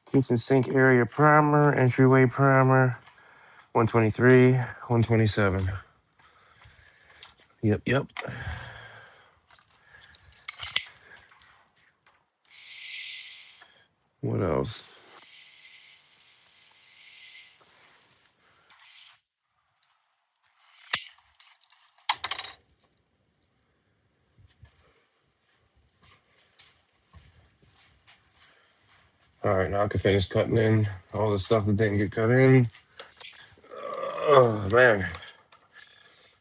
Kitchen sink area primer, entryway primer, 123, 127. Yep, yep. What else? All right, now I can finish cutting in all the stuff that didn't get cut in. Oh, man.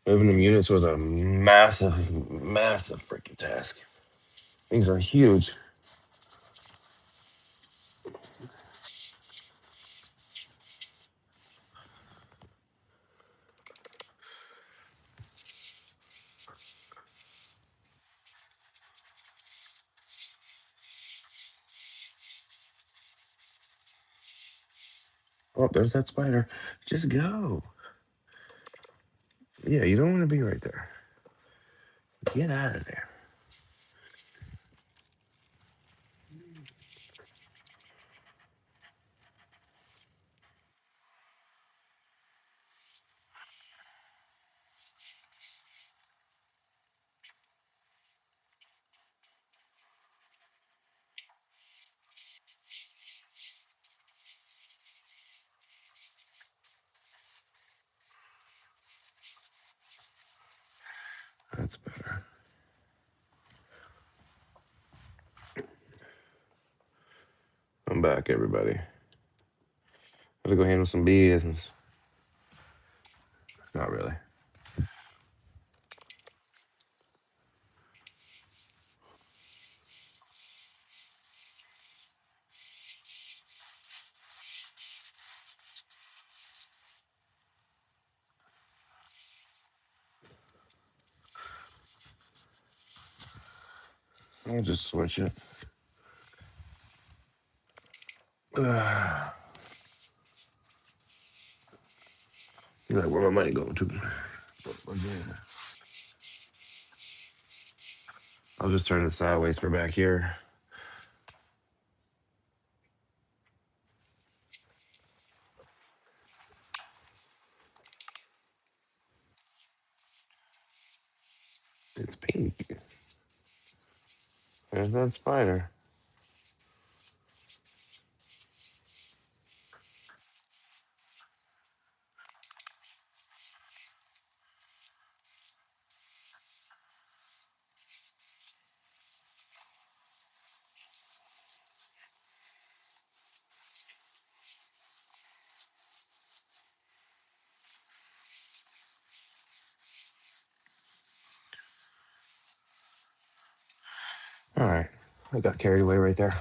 Moving them units was a massive, massive freaking task. These are huge. Oh, there's that spider. Just go. Yeah, you don't want to be right there. Get out of there. That's better. I'm back, everybody. Gotta go handle some business. Not really. I'll just switch it. You're like, where my money going to? But yeah. I'll just turn it sideways for back here. It's pink. There's that spider. All right. I got carried away right there.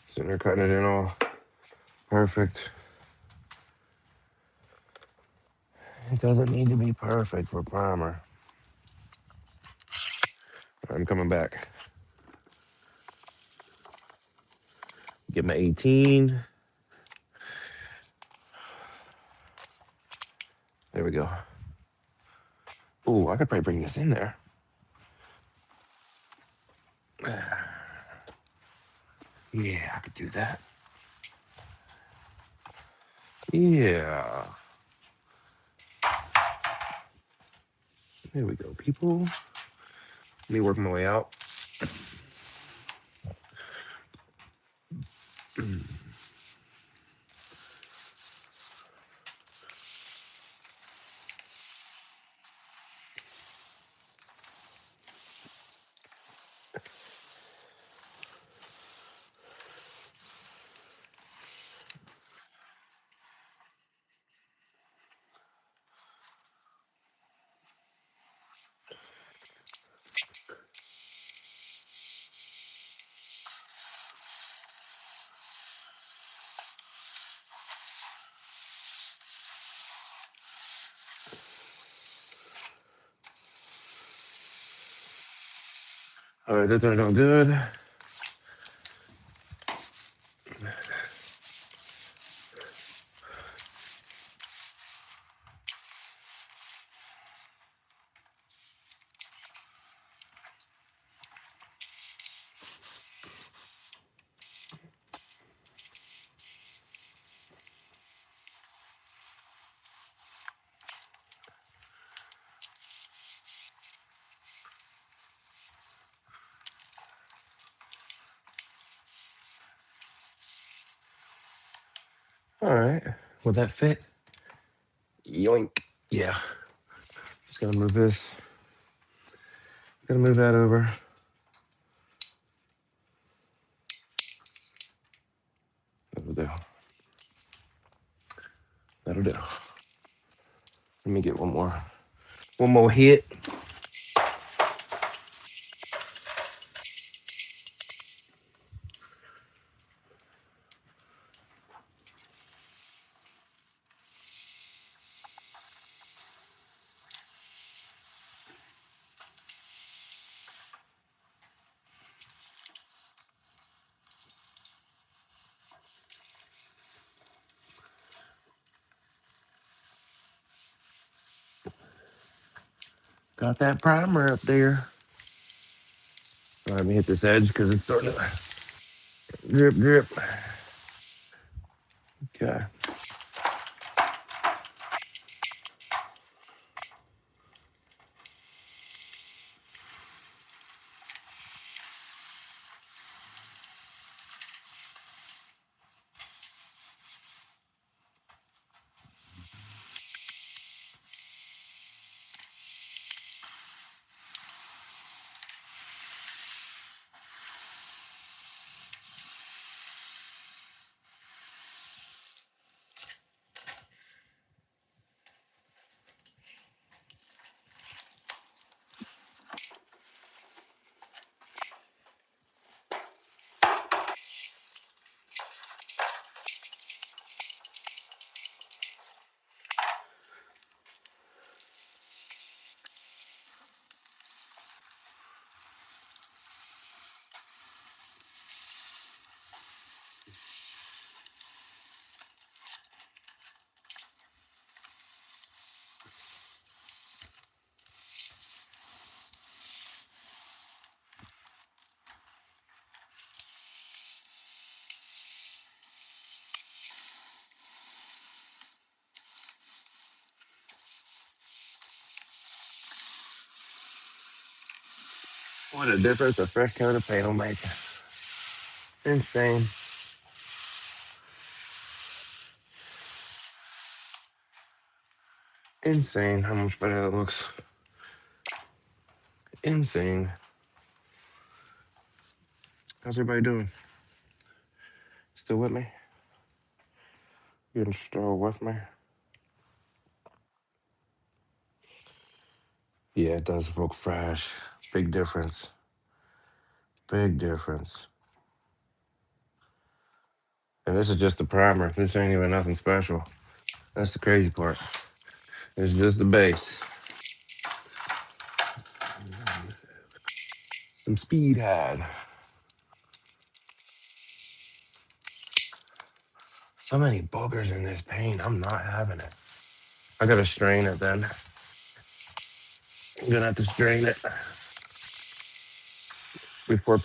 Sitting there cutting it in all perfect. It doesn't need to be perfect for primer. I'm coming back. Get my 18. There we go. Ooh, I could probably bring this in there. Yeah, I could do that. Yeah. There we go, people. Let me work my way out. All right, that's doing good. All right. Will that fit? Yoink. Yeah. Just gonna move this. Gonna move that over. That'll do. That'll do. Let me get one more. One more hit. Got that primer up there. All right, let me hit this edge because it's starting to drip, drip. Okay. What a difference a fresh coat of paint will make. Insane. Insane how much better that looks. Insane. How's everybody doing? Still with me? You still with me? Yeah, it does look fresh. Big difference. Big difference. And this is just the primer. This ain't even nothing special. That's the crazy part. It's just the base. Some speed had. So many boogers in this paint. I'm not having it. I gotta strain it then. I'm gonna have to strain it before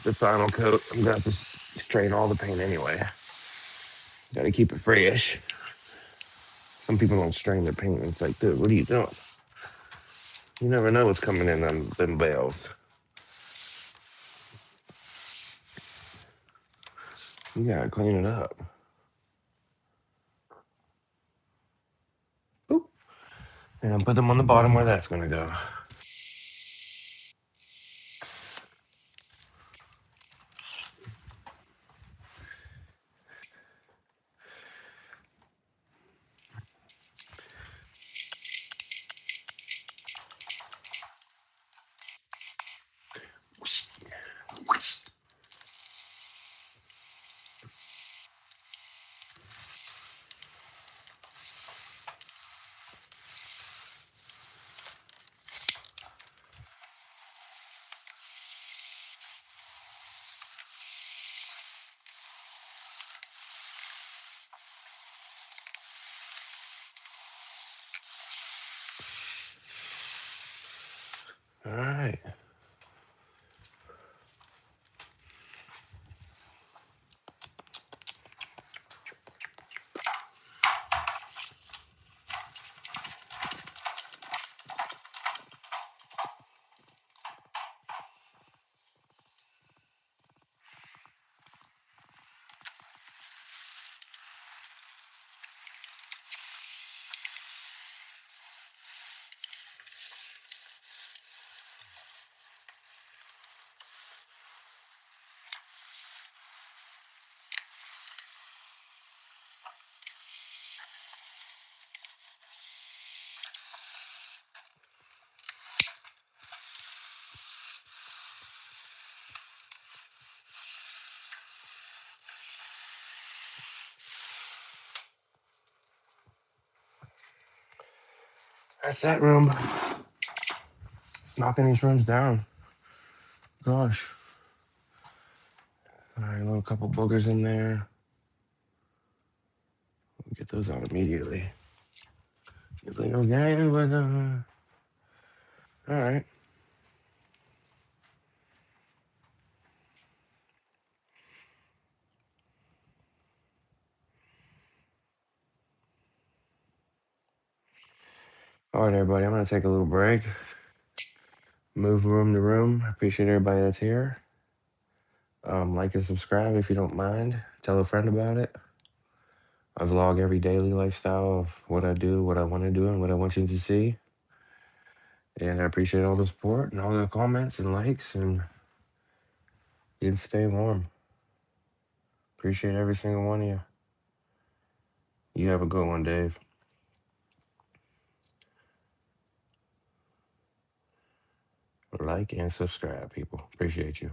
the final coat. I'm gonna have to strain all the paint anyway. Gotta keep it fresh. Some people don't strain their paint. It's like, dude, what are you doing? You never know what's coming in them bales. You gotta clean it up. Oop. And put them on the bottom where that's gonna go. All right. That's that room. It's knocking these rooms down. Gosh. All right, a little couple boogers in there. We'll get those out immediately. Okay, but, all right. All right, everybody. I'm gonna take a little break. Move room to room. I appreciate everybody that's here. Like and subscribe if you don't mind. Tell a friend about it. I vlog every daily lifestyle of what I do, what I want to do, and what I want you to see. And I appreciate all the support and all the comments and likes, and you can stay warm. Appreciate every single one of you. You have a good one, Dave. Like and subscribe, people. Appreciate you.